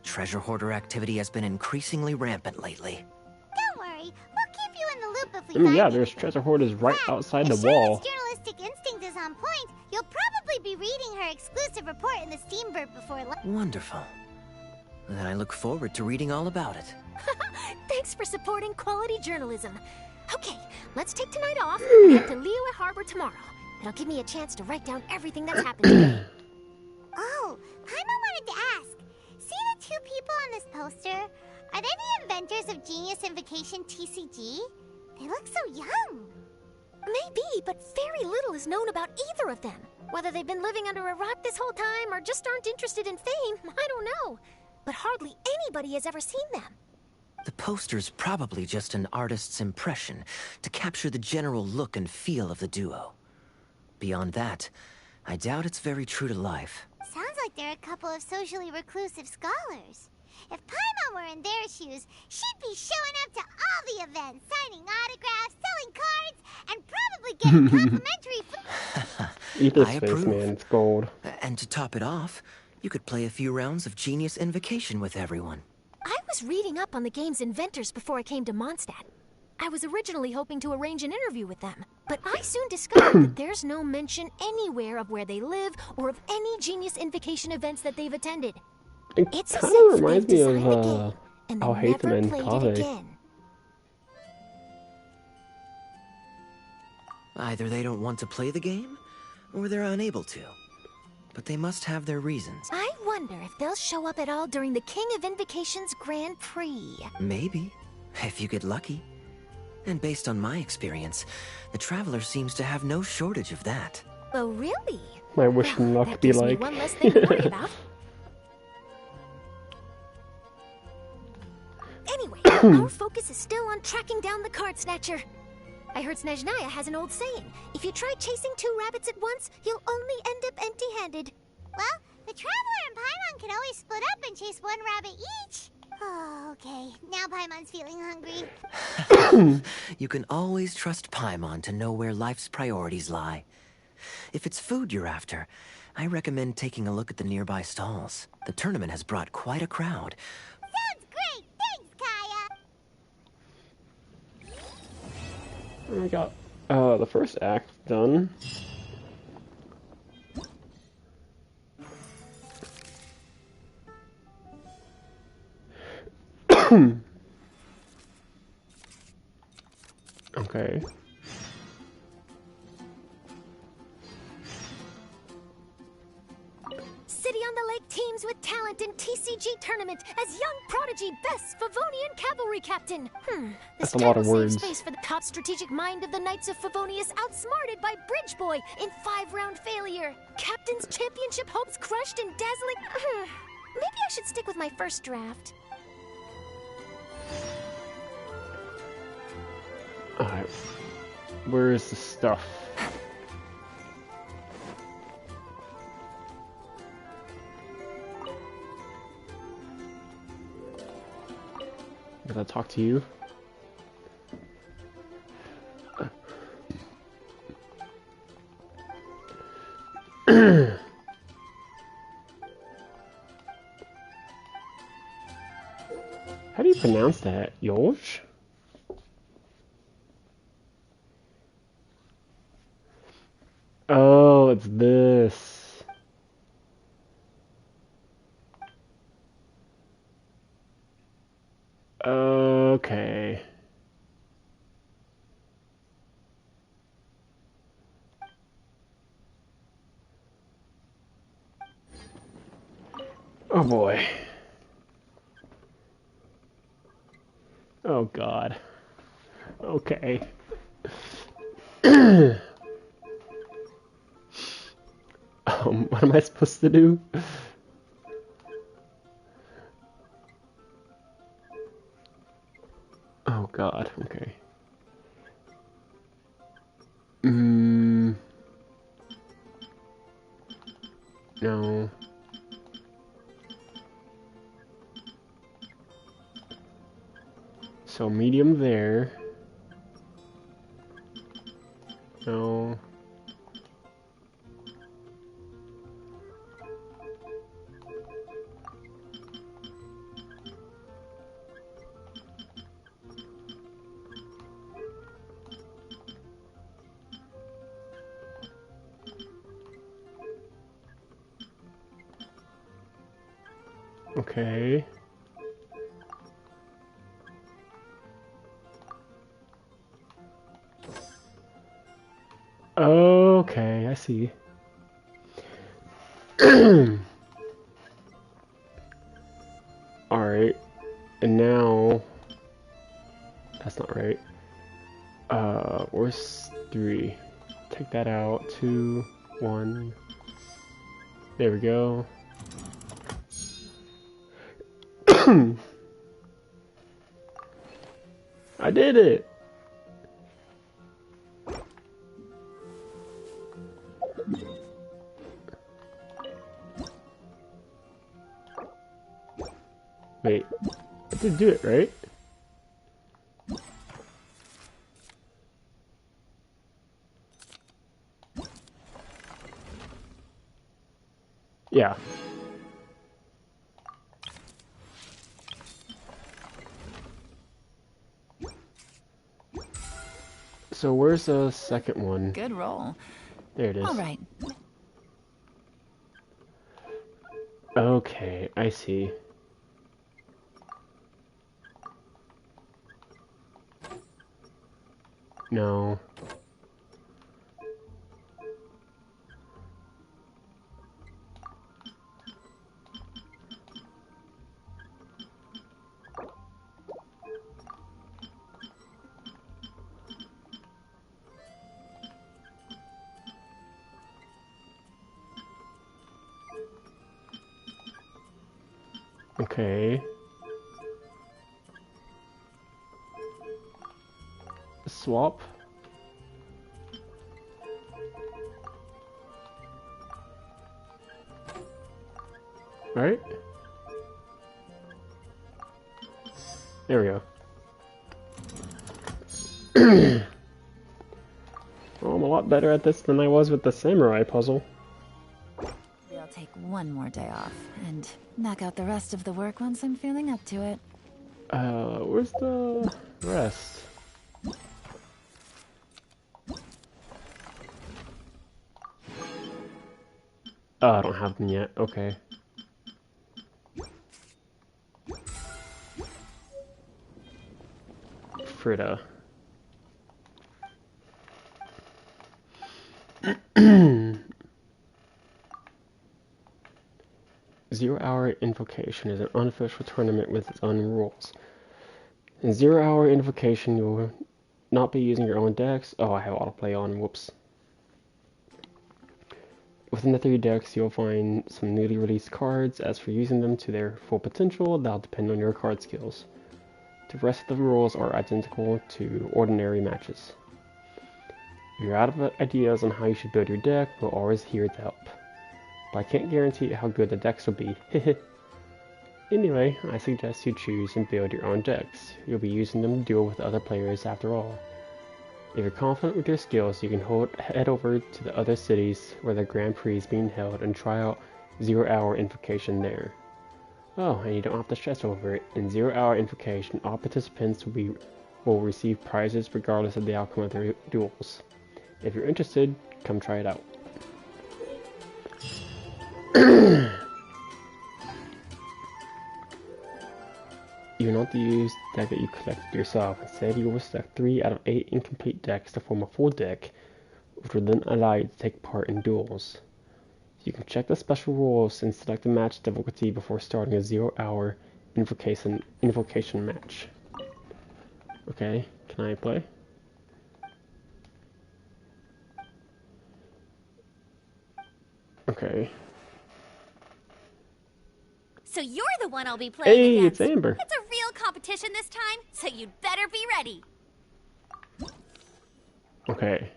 Treasure hoarder activity has been increasingly rampant lately. Don't worry, we'll keep you in the loop if we find Yeah, it. there's treasure hoarders right outside the If wall. Charlotte's journalistic instinct is on point, you'll probably be reading her exclusive report in the Steamboat before lunch. Wonderful. Then I look forward to reading all about it. Thanks for supporting quality journalism. Okay, let's take tonight off and head to Liyue Harbor tomorrow. It'll give me a chance to write down everything that's happened today. Oh, Paimon wanted to ask. See the two people on this poster? Are they the inventors of Genius Invocation TCG? They look so young. Maybe, but very little is known about either of them. Whether they've been living under a rock this whole time or just aren't interested in fame, I don't know. But hardly anybody has ever seen them. The poster's probably just an artist's impression to capture the general look and feel of the duo. Beyond that, I doubt it's very true to life. Sounds like they're a couple of socially reclusive scholars. If Paimon were in their shoes, she'd be showing up to all the events, signing autographs, selling cards, and probably getting complimentary food. Eat this I face, approve. man. It's gold. And to top it off, you could play a few rounds of Genius Invocation with everyone. I was reading up on the game's inventors before I came to Mondstadt. I was originally hoping to arrange an interview with them, but I soon discovered that there's no mention anywhere of where they live or of any Genius Invocation events that they've attended. It It's as kind if of reminds they've me of designed the game and they I'll hate them never in played it college. again. Either they don't want to play the game, or they're unable to. But they must have their reasons. I wonder if they'll show up at all during the King of Invocation's Grand Prix. Maybe, if you get lucky. And based on my experience, the Traveler seems to have no shortage of that. Oh, really? My wish and luck That be gives me like. one less thing to worry about. Anyway, our focus is still on tracking down the card snatcher. I heard Snezhnaya has an old saying. If you try chasing two rabbits at once, you'll only end up empty-handed. Well, the Traveler and Paimon can always split up and chase one rabbit each. Oh, okay. Now Paimon's feeling hungry. You can always trust Paimon to know where life's priorities lie. If it's food you're after, I recommend taking a look at the nearby stalls. The tournament has brought quite a crowd. Sounds great! Thanks, Kaya! We got the first act done. Okay. City on the Lake teams with talent in TCG tournament as young prodigy best Favonian cavalry captain. This That's a lot of title saves words. space for the top strategic mind of the Knights of Favonius, outsmarted by Bridge Boy in 5-round failure. Captain's championship hopes crushed in dazzling. Maybe I should stick with my first draft. Alright. Where is the stuff? Did I talk to you? How do you pronounce that? Yolch? Oh, it's this. Okay. Oh boy. Oh god. Okay. What am I supposed to do? Oh god, okay. No. So medium there. No. Okay. Okay, I see. Alright. And now... That's not right. Where's 3? Take that out. 2, 1. There we go. I did it! Wait, I did do it, right? Yeah. So where's the second one? Good roll. There it is. All right. Okay, I see. No. Okay. Swap. Right? There we go. Well, I'm a lot better at this than I was with the samurai puzzle. I'll take one more day off and knock out the rest of the work once I'm feeling up to it. Where's the rest? Oh, I don't have them yet. Okay. Frida. 0-hour Invocation is an unofficial tournament with its own rules. In 0-hour Invocation, you will not be using your own decks. Oh, I have autoplay on. Whoops. Within the 3 decks, you'll find some newly released cards. As for using them to their full potential, that'll depend on your card skills. The rest of the rules are identical to ordinary matches. If you're out of ideas on how you should build your deck, we're always here to help. But I can't guarantee how good the decks will be. Anyway, I suggest you choose and build your own decks. You'll be using them to deal with other players after all. If you're confident with your skills, you can head over to the other cities where the Grand Prix is being held and try out 0-hour Invocation there. Oh, and you don't have to stress over it. In 0-hour invocation, all participants will receive prizes regardless of the outcome of their duels. If you're interested, come try it out. You will not have to use the deck that you collected yourself. Instead, you will select 3 out of 8 incomplete decks to form a full deck, which will then allow you to take part in duels. You can check the special rules and select the match difficulty before starting a 0-hour invocation match. Okay, can I play? Okay. So you're the one I'll be playing Hey, against. it's Amber. It's a real competition this time, so you'd better be ready. Okay.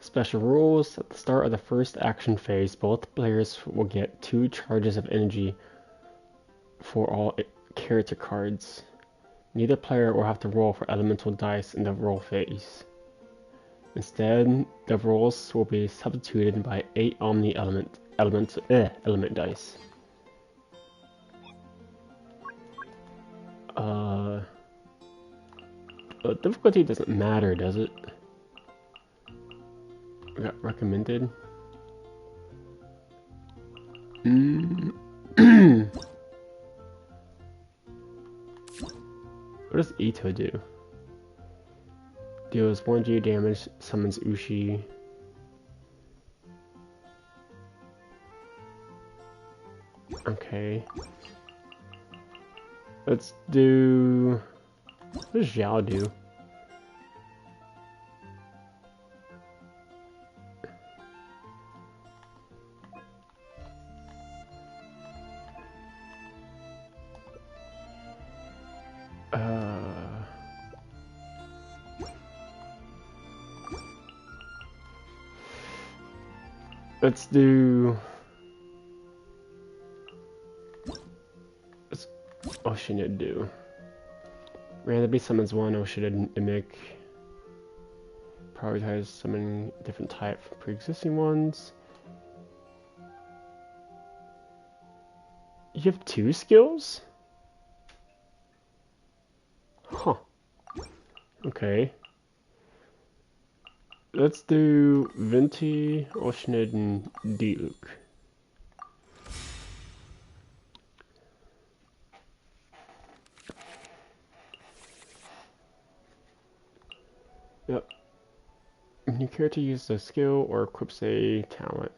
Special rules. At the start of the first action phase, both players will get 2 charges of energy for all character cards. Neither player will have to roll for elemental dice in the roll phase. Instead, the rolls will be substituted by 8 Omni element dice. The difficulty doesn't matter, does it? We got recommended. What does Ito do? Deals 1G damage, summons Ushi. Okay. Let's do... What does Xiao do? Let's do... What's Oceanid do? Randomly summons one Oceanid mimic. Prioritize summoning a different type from pre-existing ones. You have 2 skills? Huh. Okay. Let's do Venti, Oceanid, and Diluc. Yep. When your character uses a skill or equips a talent.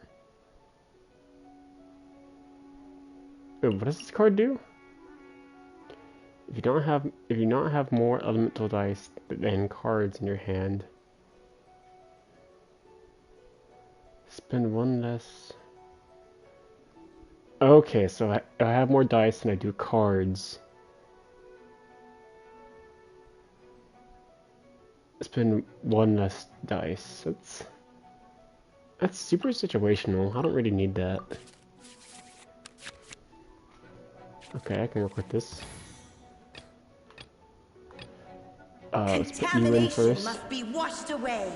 Oh, what does this card do? If you don't have more elemental dice than cards in your hand, spend 1 less. Okay, so I have more dice than I do cards. Spend 1 less dice. That's super situational. I don't really need that. Okay, I can work with this. Let's put you in first. Must be washed away.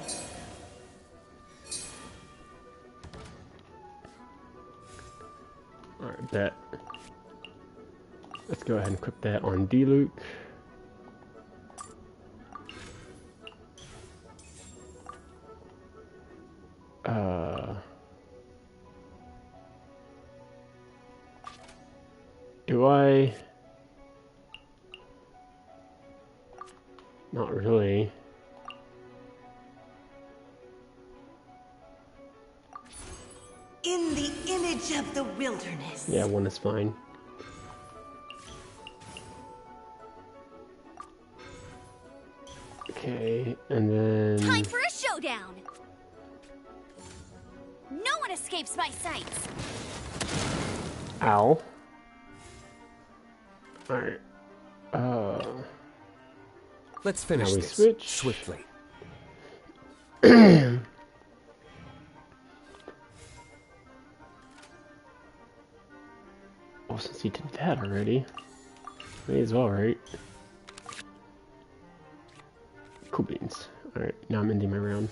Alright, bet. Let's go ahead and equip that on Diluc. Do I? Not really. In the image of the wilderness. Yeah, 1 is fine. Okay, and then... Time for a showdown! No one escapes my sights! Ow. Alright. Let's finish now we this switch. swiftly. Oh, since he did that already, may as well, right? Cool beans. Alright, now I'm ending my round.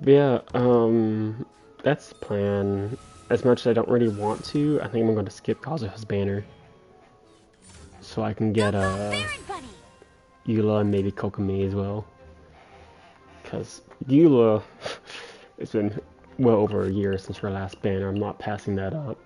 Yeah, that's the plan. As much as I don't really want to, I think I'm going to skip Kazuha's banner. So I can get Eula and maybe Kokomi as well. Because Eula, it's been well over a year since her last banner. I'm not passing that up.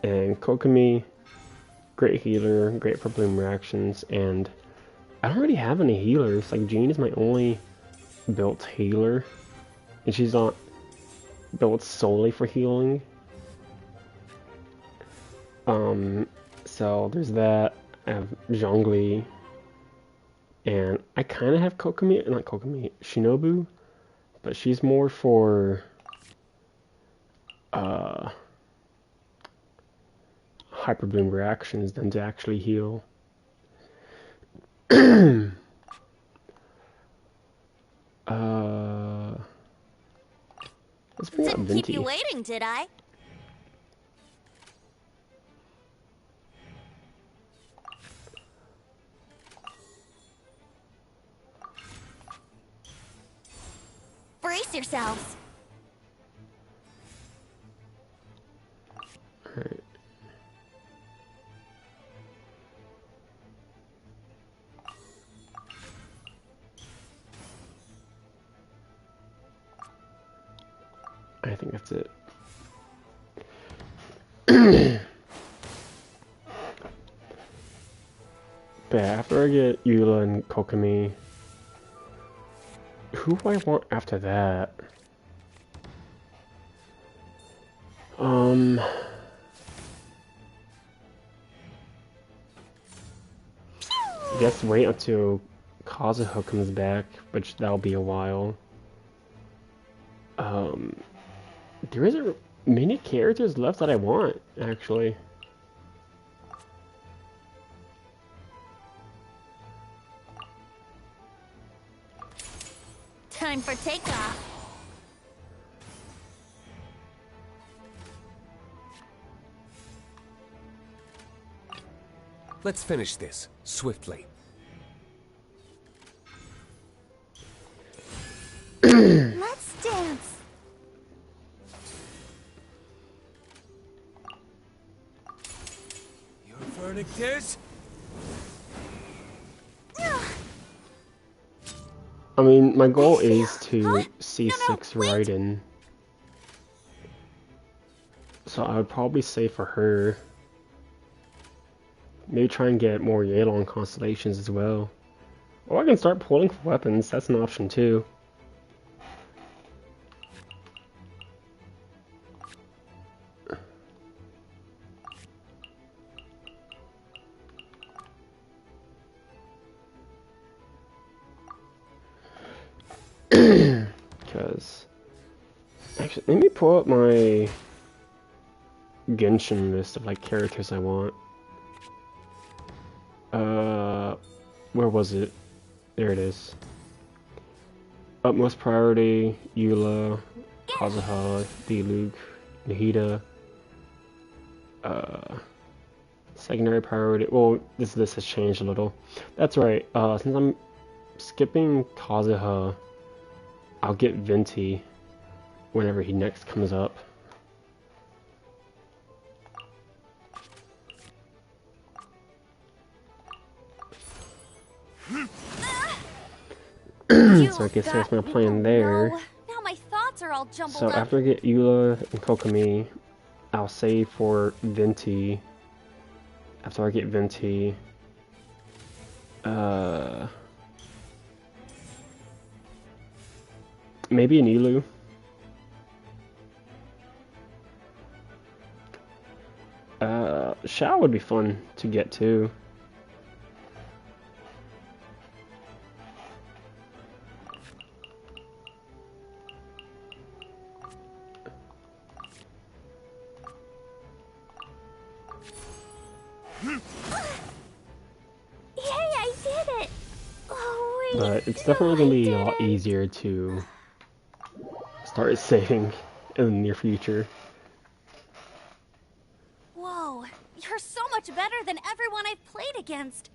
And Kokomi, great healer, great for bloom reactions, and I don't really have any healers. Like, Jean is my only built healer, and she's not built solely for healing. So there's that. I have Zhongli, and I kind of have Kokomi, not Kokomi, Shinobu, but she's more for hyper bloom reactions than to actually heal. Let's bring out Didn't keep you Venti. waiting, did I? Brace yourselves. Alright. I think that's it. But after I get Eula and Kokomi, who do I want after that? I guess wait until Kazuha comes back, which that'll be a while. There isn't many characters left that I want, actually. Time for takeoff. Let's finish this swiftly. Let's dance. Your vernictors? I mean, my goal is to C6 Raiden. So I would probably say for her, maybe try and get more Yealong constellations as well. Or I can start pulling for weapons, that's an option too. Because, actually, let me pull up my Genshin list of like characters I want. Where was it? There it is. Utmost priority, Eula, Kazuha, Diluc, Nahida. Secondary priority, well, this has changed a little. That's right, since I'm skipping Kazuha, I'll get Venti whenever he next comes up. So I guess that's my plan there. Now my thoughts are all jumbled So up. after I get Eula and Kokomi, I'll save for Venti. After I get Venti, maybe an Elu. Shao would be fun to get too. But it's definitely going to be a lot easier to start saving in the near future. Whoa, you're so much better than everyone I've played against.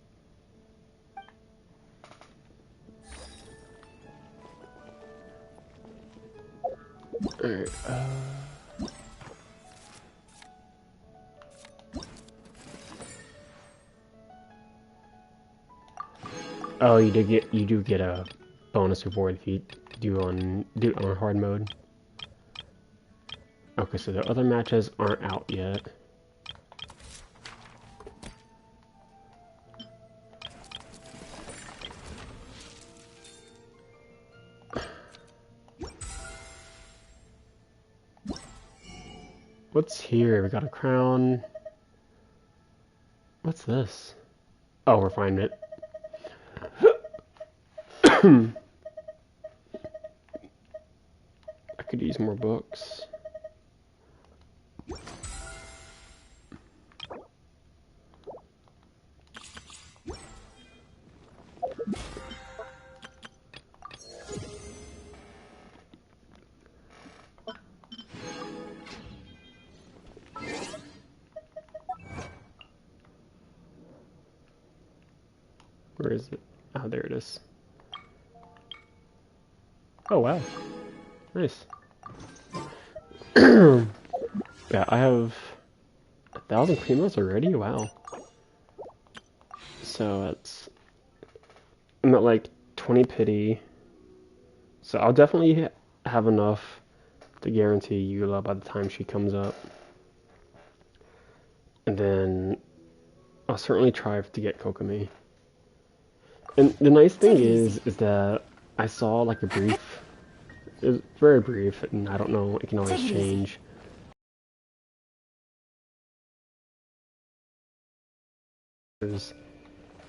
Alright, oh, you do get a bonus reward if you do it on hard mode. Okay, so the other matches aren't out yet. What's here? We got a crown. What's this? Oh, we're finding it. I could use more books. Where is it? Oh, there it is. Oh, wow. Nice. Yeah, I have 1,000 primos already? Wow. So that's... I'm at like 20 pity. So I'll definitely have enough to guarantee Eula by the time she comes up. And then I'll certainly try to get Kokomi. And the nice thing is that I saw like a brief. It was very brief, and I don't know, it can always change.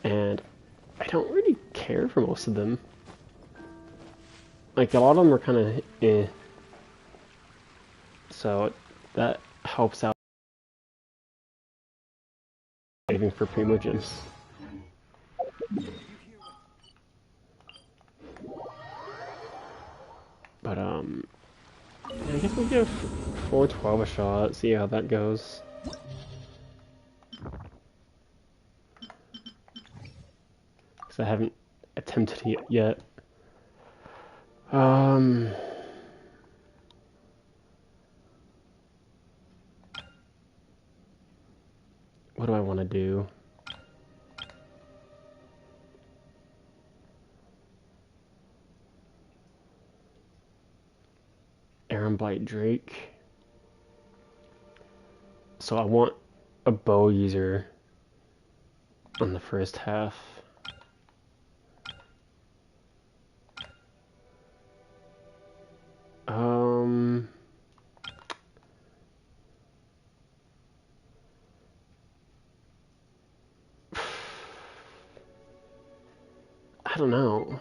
And I don't really care for most of them. Like, a lot of them are kind of eh. So that helps out saving for Primogens. But I guess we'll give 412 a shot, see how that goes. Because I haven't attempted it yet. What do I want to do? Aaron Blight Drake. So I want a bow user on the first half. I don't know.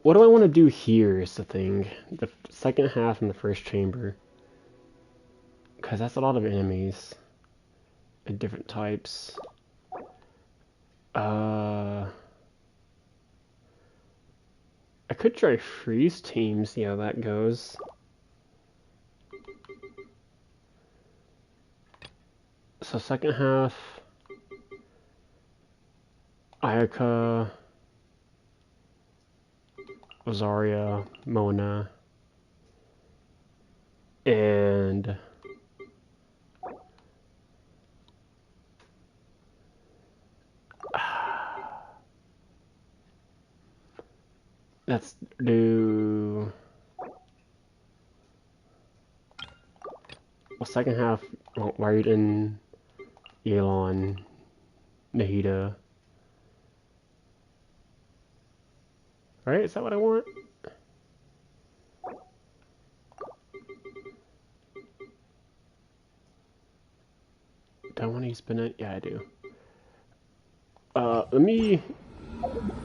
What do I want to do here is the thing. The second half in the first chamber. Because that's a lot of enemies. And different types. I could try freeze team, see how that goes. So second half, Ayaka, Rosaria, Mona, and let's do, well, second half, Raiden, Yelan, Nahida. Right, is that what I want? Do I want to use Bennett? Yeah, I do. Let me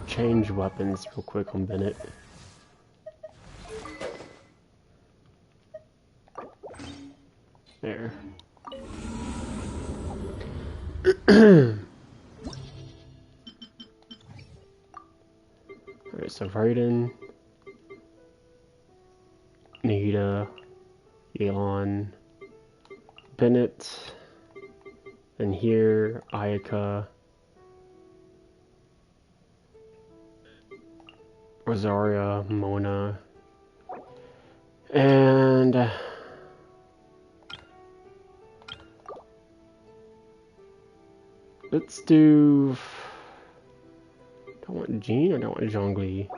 change weapons real quick on Bennett. There. Alright, so Raiden, Nita, Elon, Bennett, and here, Ayaka, Rosaria, Mona, and let's do. Do I want Jean or do I want Zhongli?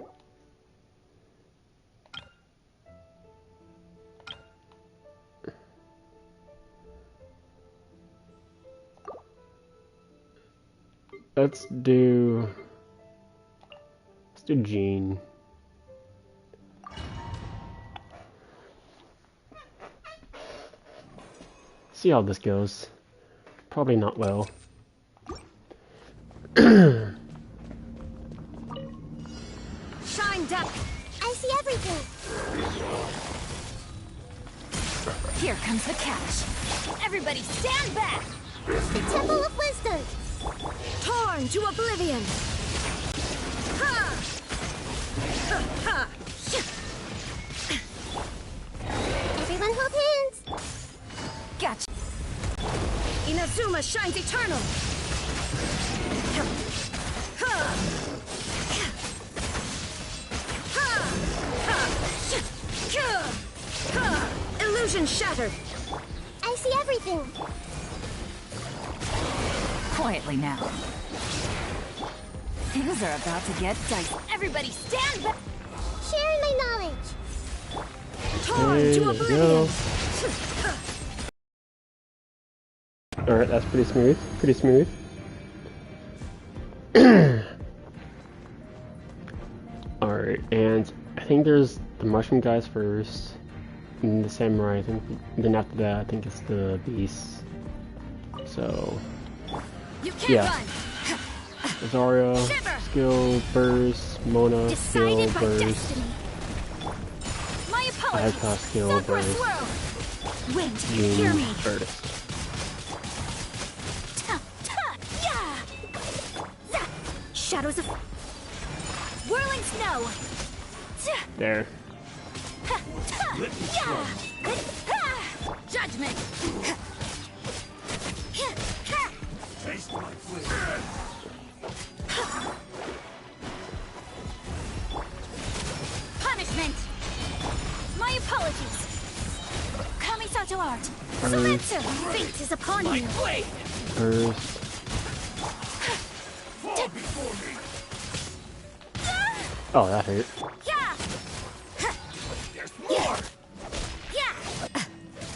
Let's do Jean. See how this goes. Probably not well. Shine duck. I see everything. Here comes the catch. Everybody stand back! The Temple of Wisdom. Torn to oblivion! Ha! Ha! Ha! Everyone hold hands. Gotcha. Inazuma shines eternal! Ha! Ha! Ha! Illusion shattered! I see everything. Quietly now. Things are about to get dicey. Everybody stand back! Sharing my knowledge. Torn There to you oblivion! Alright, that's pretty smooth. Pretty smooth. Alright, and I think there's the mushroom guys first, and the samurai, I think. Then after that, I think it's the beasts. So, You can't yeah. run! Rosaria, Shiver! skill, burst, Mona, skill, Decided by burst, destiny. My apologies. Ayaka, skill, Sakura burst, swirl. Wind, hear me. Jean, burst. Shadows of whirling snow. There. Judgment. Taste my flavor. Punishment. My apologies. Kamisato art. Selencer. Fate is upon you. Burst. Oh, that hurt. Yeah. There's more. Yeah.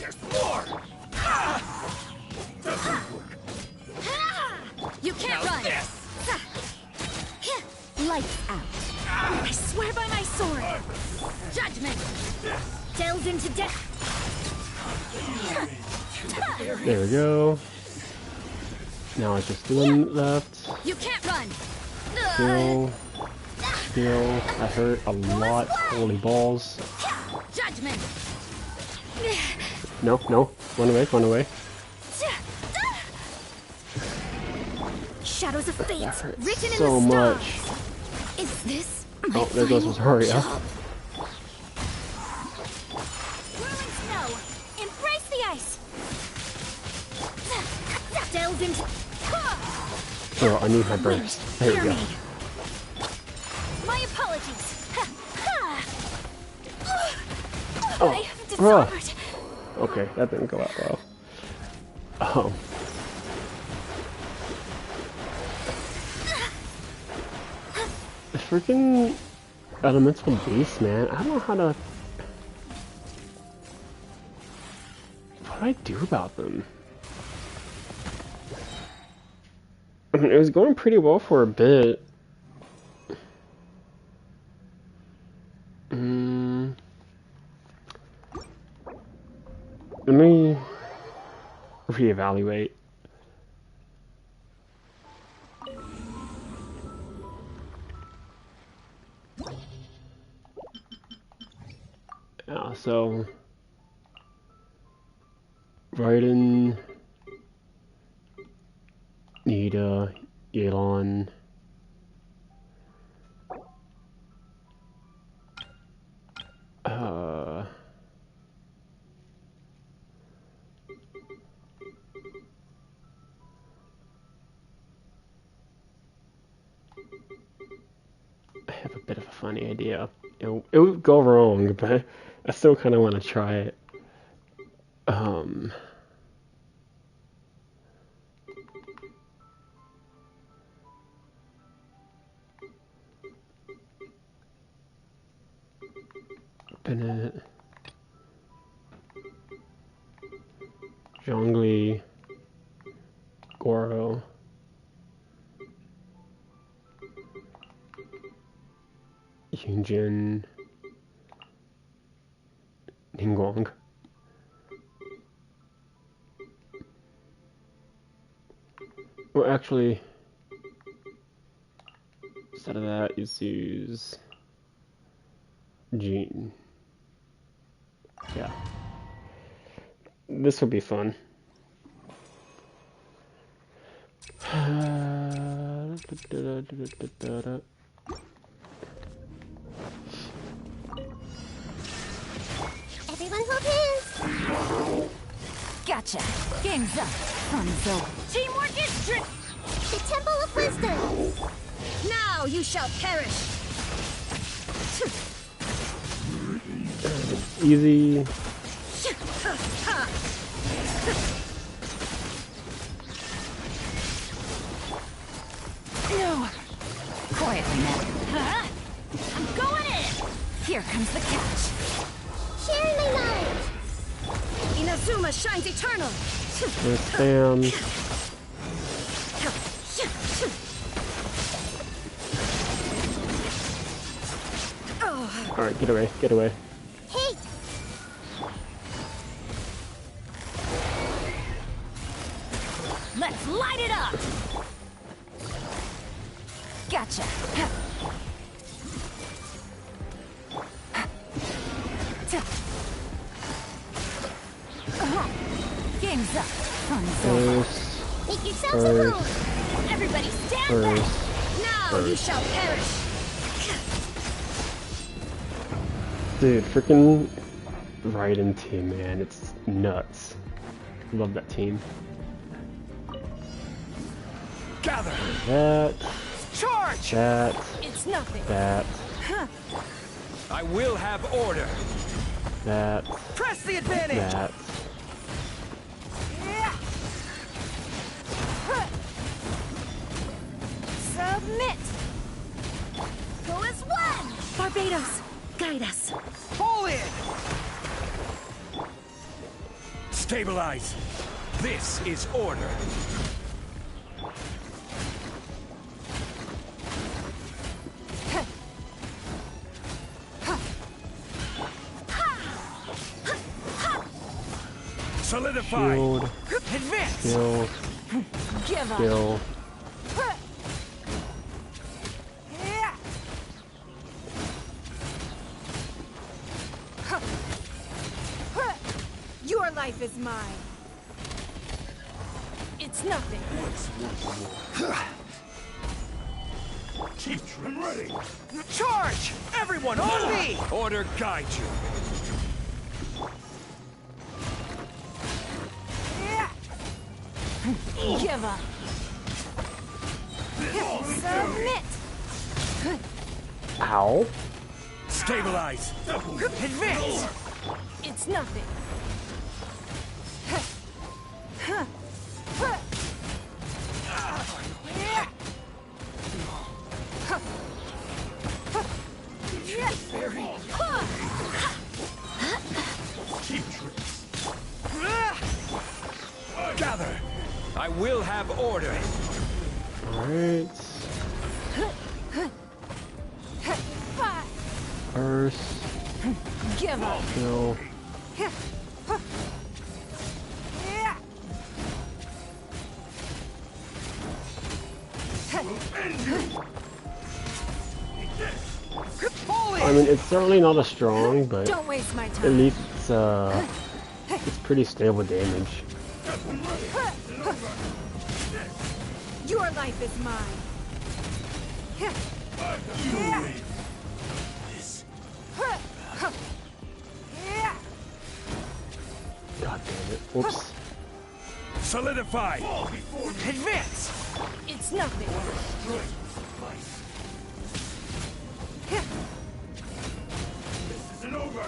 There's more. Doesn't work. You can't Now run. this. Lights out. I swear by my sword. Judgment. Delves into death. There we go. Now it's just one left. You can't run. Skill. Skill. That hurt a lot. Holy balls. Judgment. No, no. Run away, run away. Shadows of fate That hurts written in so the stars. much. Is this my Oh, there goes final Rosaria. job? Whirling snow. Embrace the ice. Delve into. Oh, I need my burst. There we Hear go. me. My apologies. Oh, I have bruh. discovered. Okay, that didn't go out well. The freaking elemental beast, man. I don't know how to. What do I do about them? I mean, it was going pretty well for a bit. Let me reevaluate. So Raiden, Nita, Yelan. I have a bit of a funny idea. It would go wrong, but I still kind of want to try it. Bennett, Zhongli, Goro, Yunjin, Ningguang. Well, actually, instead of that, let's use Jean. Yeah. This will be fun. Everyone hold hands. Gotcha. Game's up. Fun's over. Teamwork is strict. The Temple of Wisdom. Now you shall perish. Easy. No. Quietly now. Huh? I'm going in. Here comes the catch. Sharing my knowledge. Inazuma shines eternal. Spam. Alright, get away, get away. Hey! Let's light it up. Gotcha. Game's up. Fun's over. Make yourselves at home. Everybody stand back. Now you shall perish. Dude, freaking Raiden team, man, it's nuts. Love that team. Gather. That. Charge. That. It's nothing. That. I will have order. That. Press the advantage. That. Submit. Go as one. Barbados, guide us. Pull in. Stabilize. This is order. Solidify. Shield. Advance. Skill. Give up. Skill. Your life is mine. It's nothing. Keep trim ready. Charge! Everyone on me! Order guide you. Give up. Submit. Ow. Stabilize. Advance. It's nothing. Gather. I will have order. Alright. First. Give up. Skill. I mean, it's certainly not as strong, but Don't waste my time. at least it's It's pretty stable damage. Your life is mine. God damn it. Whoops. Solidify! Advance! It's nothing. This isn't over!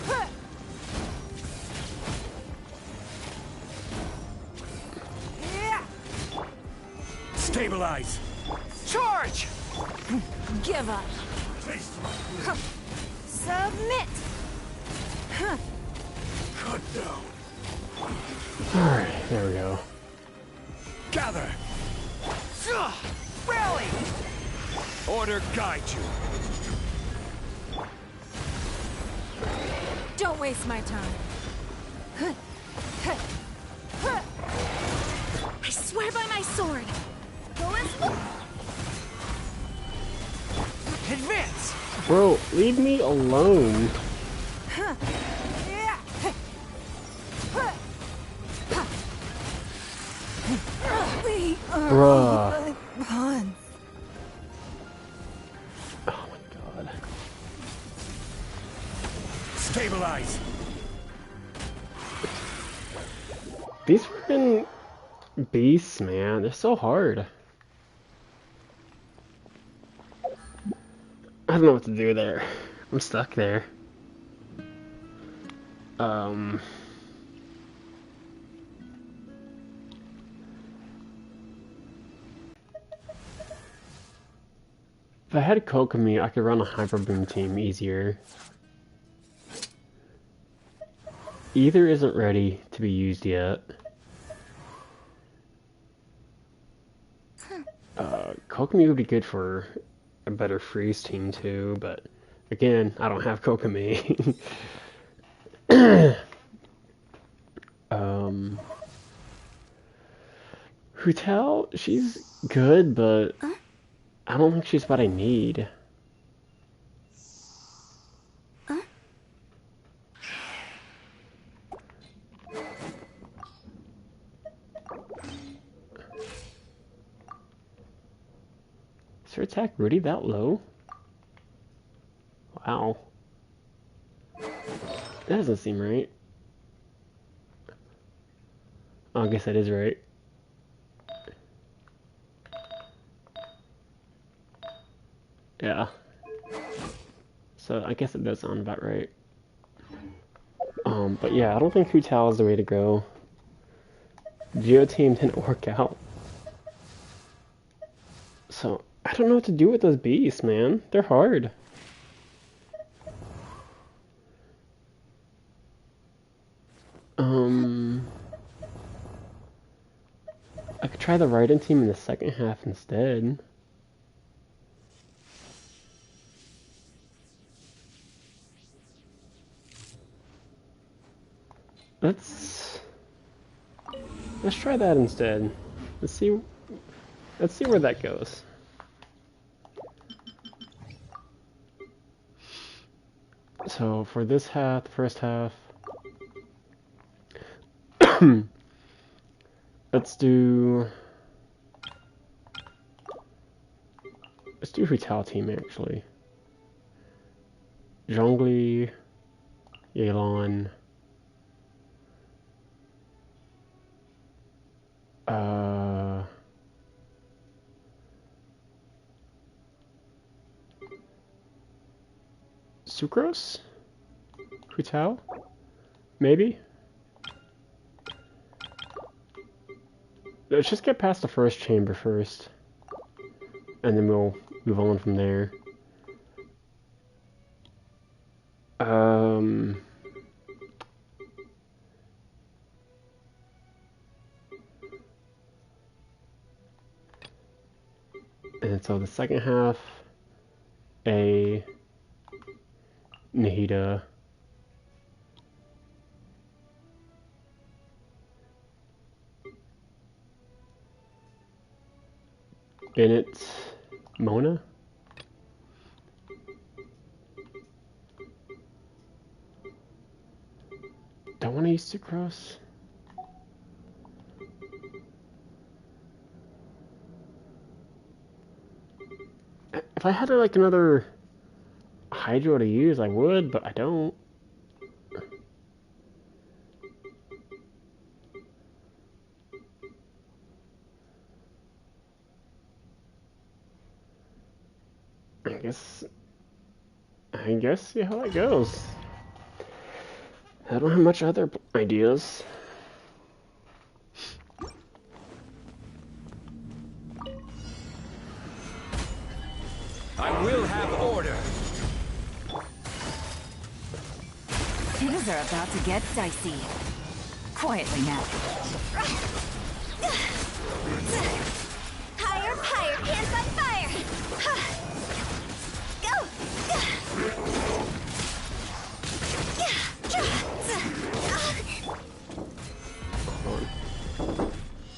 Stabilize! Charge! Give up. Submit. Cut down! Alright, there we go. Gather! Rally! Order guide you! Don't waste my time. I swear by my sword. Go as Advance! Bro, leave me alone. Bruh. Oh my god. Stabilize! These freaking beasts, man, they're so hard. I don't know what to do there. I'm stuck there. If I had Kokomi, I could run a Hyper Boom team easier. Either isn't ready to be used yet. Kokomi would be good for a better freeze team too, but again, I don't have Kokomi. Hutel, she's good, but I don't think she's what I need. Is her attack really that low? Wow. That doesn't seem right. Oh, I guess that is right. Yeah. So I guess it does sound about right. But yeah, I don't think Hutal is the way to go. Geo team didn't work out. So I don't know what to do with those beasts, man. They're hard. I could try the Raiden team in the second half instead. Let's try that instead. Let's see where that goes. So for this half, the first half, let's do Hutal team actually. Zhongli, Yelan, Sucrose? Hutal? Maybe? Let's just get past the first chamber first. And then we'll move on from there. And so the second half, Nahida, Bennett, Mona? Don't want to use sucrose. If I had like another hydro to use, I would, but I don't. I guess see how that goes. I don't have much other ideas. I will have order. Things are about to get dicey. Quietly now. Higher, higher, hands on fire! Go!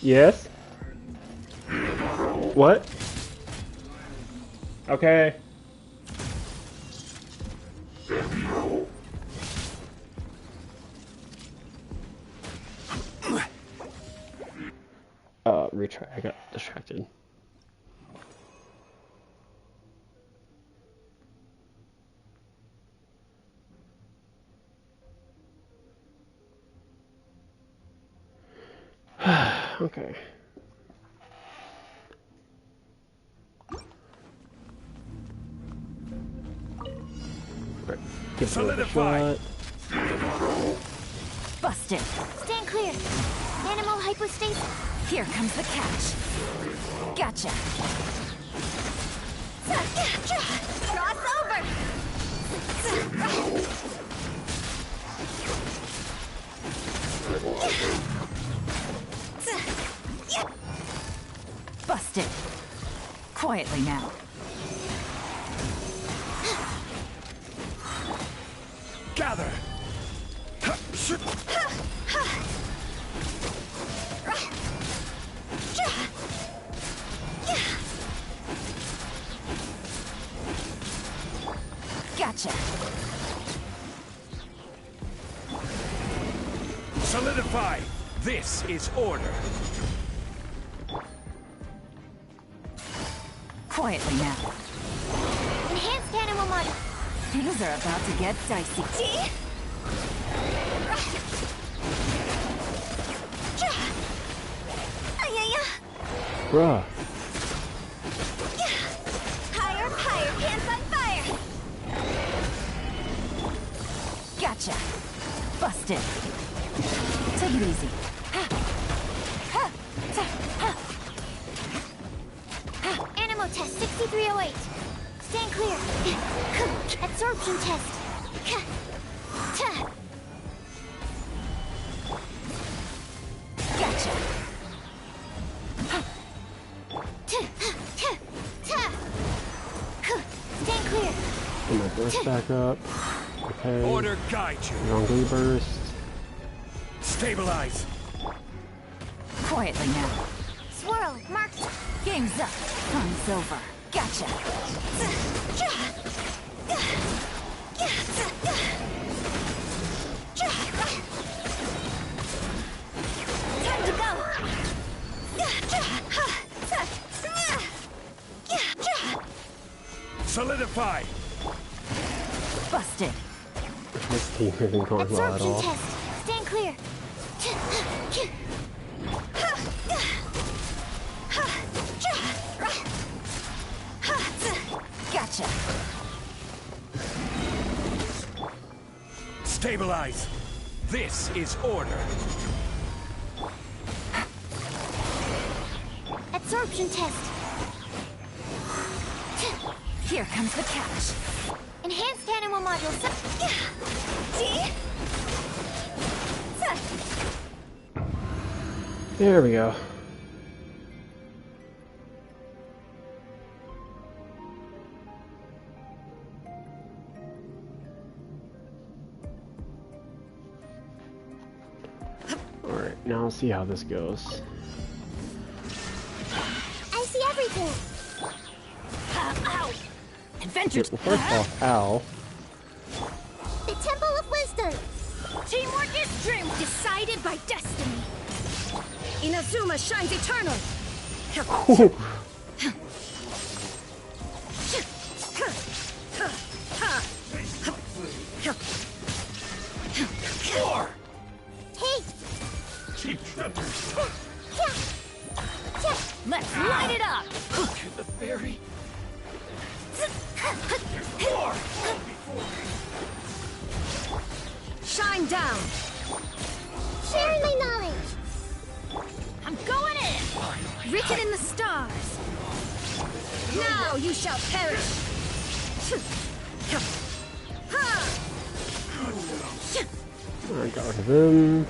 Yes? What? Okay. Retry. I got distracted. Okay. Right. Give Solidify. Busted. Stand clear. Animal hypostasis. Here comes the catch. Gotcha. Cross over. Busted. Quietly now. Gather. Gotcha. Solidify. This is order. Quietly now. Enhanced animal model. Things are about to get dicey. Bruh. Higher, higher, hands on fire. Gotcha. Busted. Take it easy. Animal test 6308. Stand clear. Absorption test. Gotcha. Stand clear. Put my burst back up. Okay. Order guide you. Wrongly burst. Stabilize. Quietly now. Swirl. Marked. Game's up. Fun's over. Gotcha. Time to go. Solidify. Busted. This team isn't going well at Absorption all. test. Stand clear. Gotcha. Stabilize. This is order. Absorption test. Here comes the catch. Enhanced animal module. There we go. Alright, now I'll see how this goes. I see everything. Ow! Adventures. Well, first off, ow. The Temple of Wisdom. Teamwork is dream decided by destiny. Inazuma shines eternal. Hey! Let's light it up. The fairy. Shine down. Sharing my knowledge. I'm going in. Written in the stars. Now you shall perish. I got rid of them.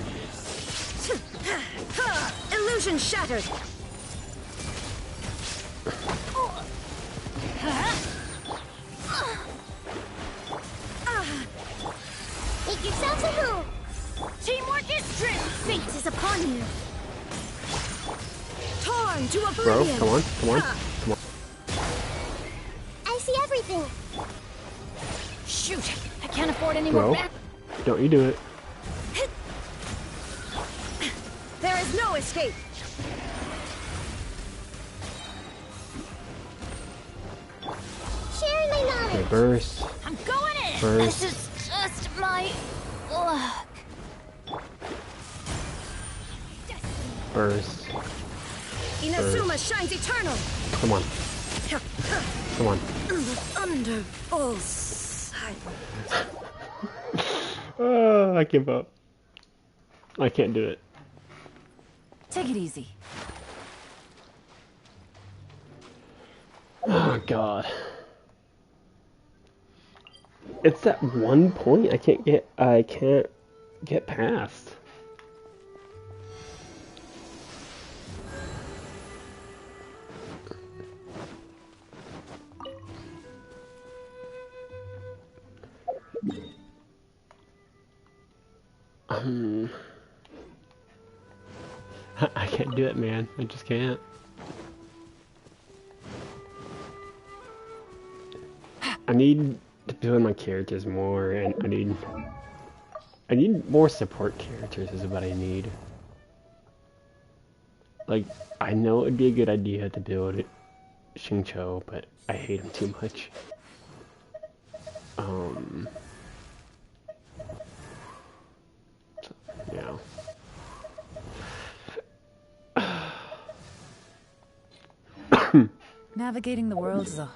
Illusion shattered. Make yourselves at home. Teamwork is dream. Fate is upon you. Torn to Bro, oblivion. come on, come on, come on. I see everything. Shoot, I can't afford any Bro, more. don't you do it. There is no escape. Sharing my knowledge. Okay, burst. I'm going in. Burst. This is just my luck. Burst. Inazuma shines eternal. Come on. Come on. Under all silence. I give up. I can't do it. Take it easy. Oh god. It's that one point I can't get past. I can't do it, man. I just can't. I need to build my characters more, and I need more support characters is what I need. Like, I know it'd be a good idea to build Xingqiu, but I hate him too much. Yeah. Navigating the world is a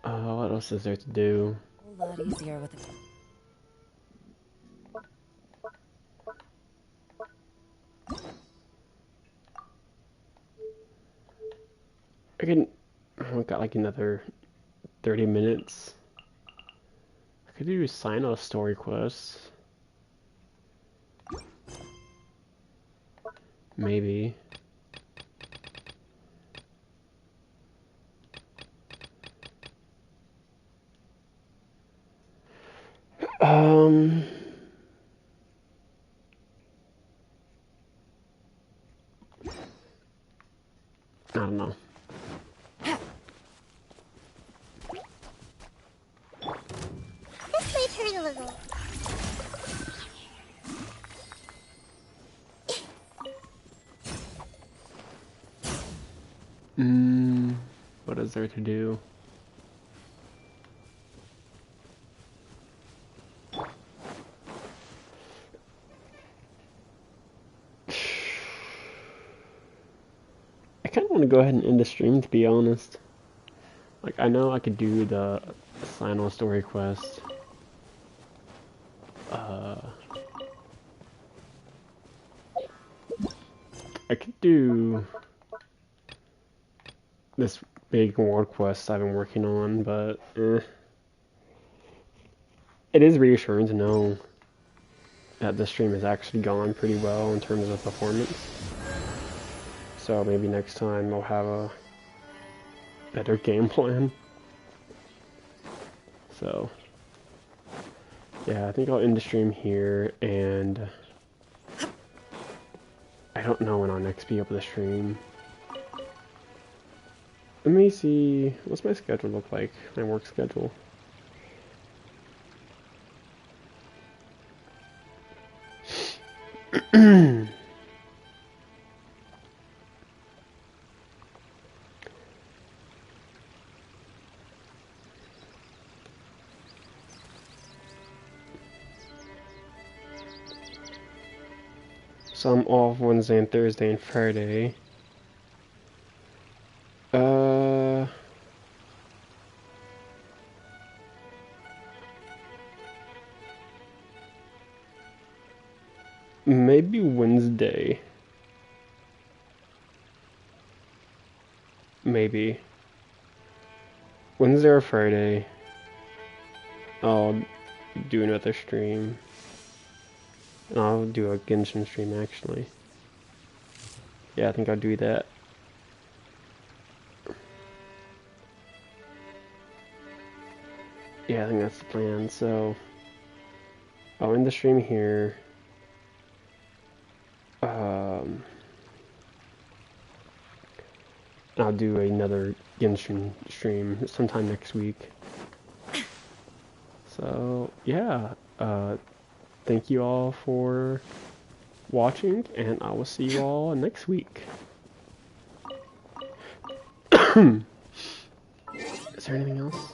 What else is there to do? whole lot easier with it. I've got like another 30 minutes. I could do Sino story quests. Maybe. I don't know. This might hurt a little. What is there to do? I kind of want to go ahead and end the stream, to be honest. Like, I know I could do the Sino story quest. I could do this big world quest I've been working on, but it is reassuring to know that the stream has actually gone pretty well in terms of performance. So maybe next time we'll have a better game plan. So yeah, I think I'll end the stream here, and I don't know when I'll next be able to stream. Let me see, what's my schedule look like? My work schedule. So I'm off Wednesday and Thursday and Friday. Maybe Wednesday. Maybe. Wednesday or Friday. I'll do another stream. I'll do a Genshin stream actually. Yeah, I think I'll do that. Yeah, I think that's the plan. So I'll end the stream here. I'll do another Genshin stream sometime next week. So yeah, thank you all for watching, and I will see you all next week. Is there anything else?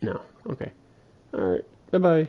No. Okay. Alright. Bye-bye.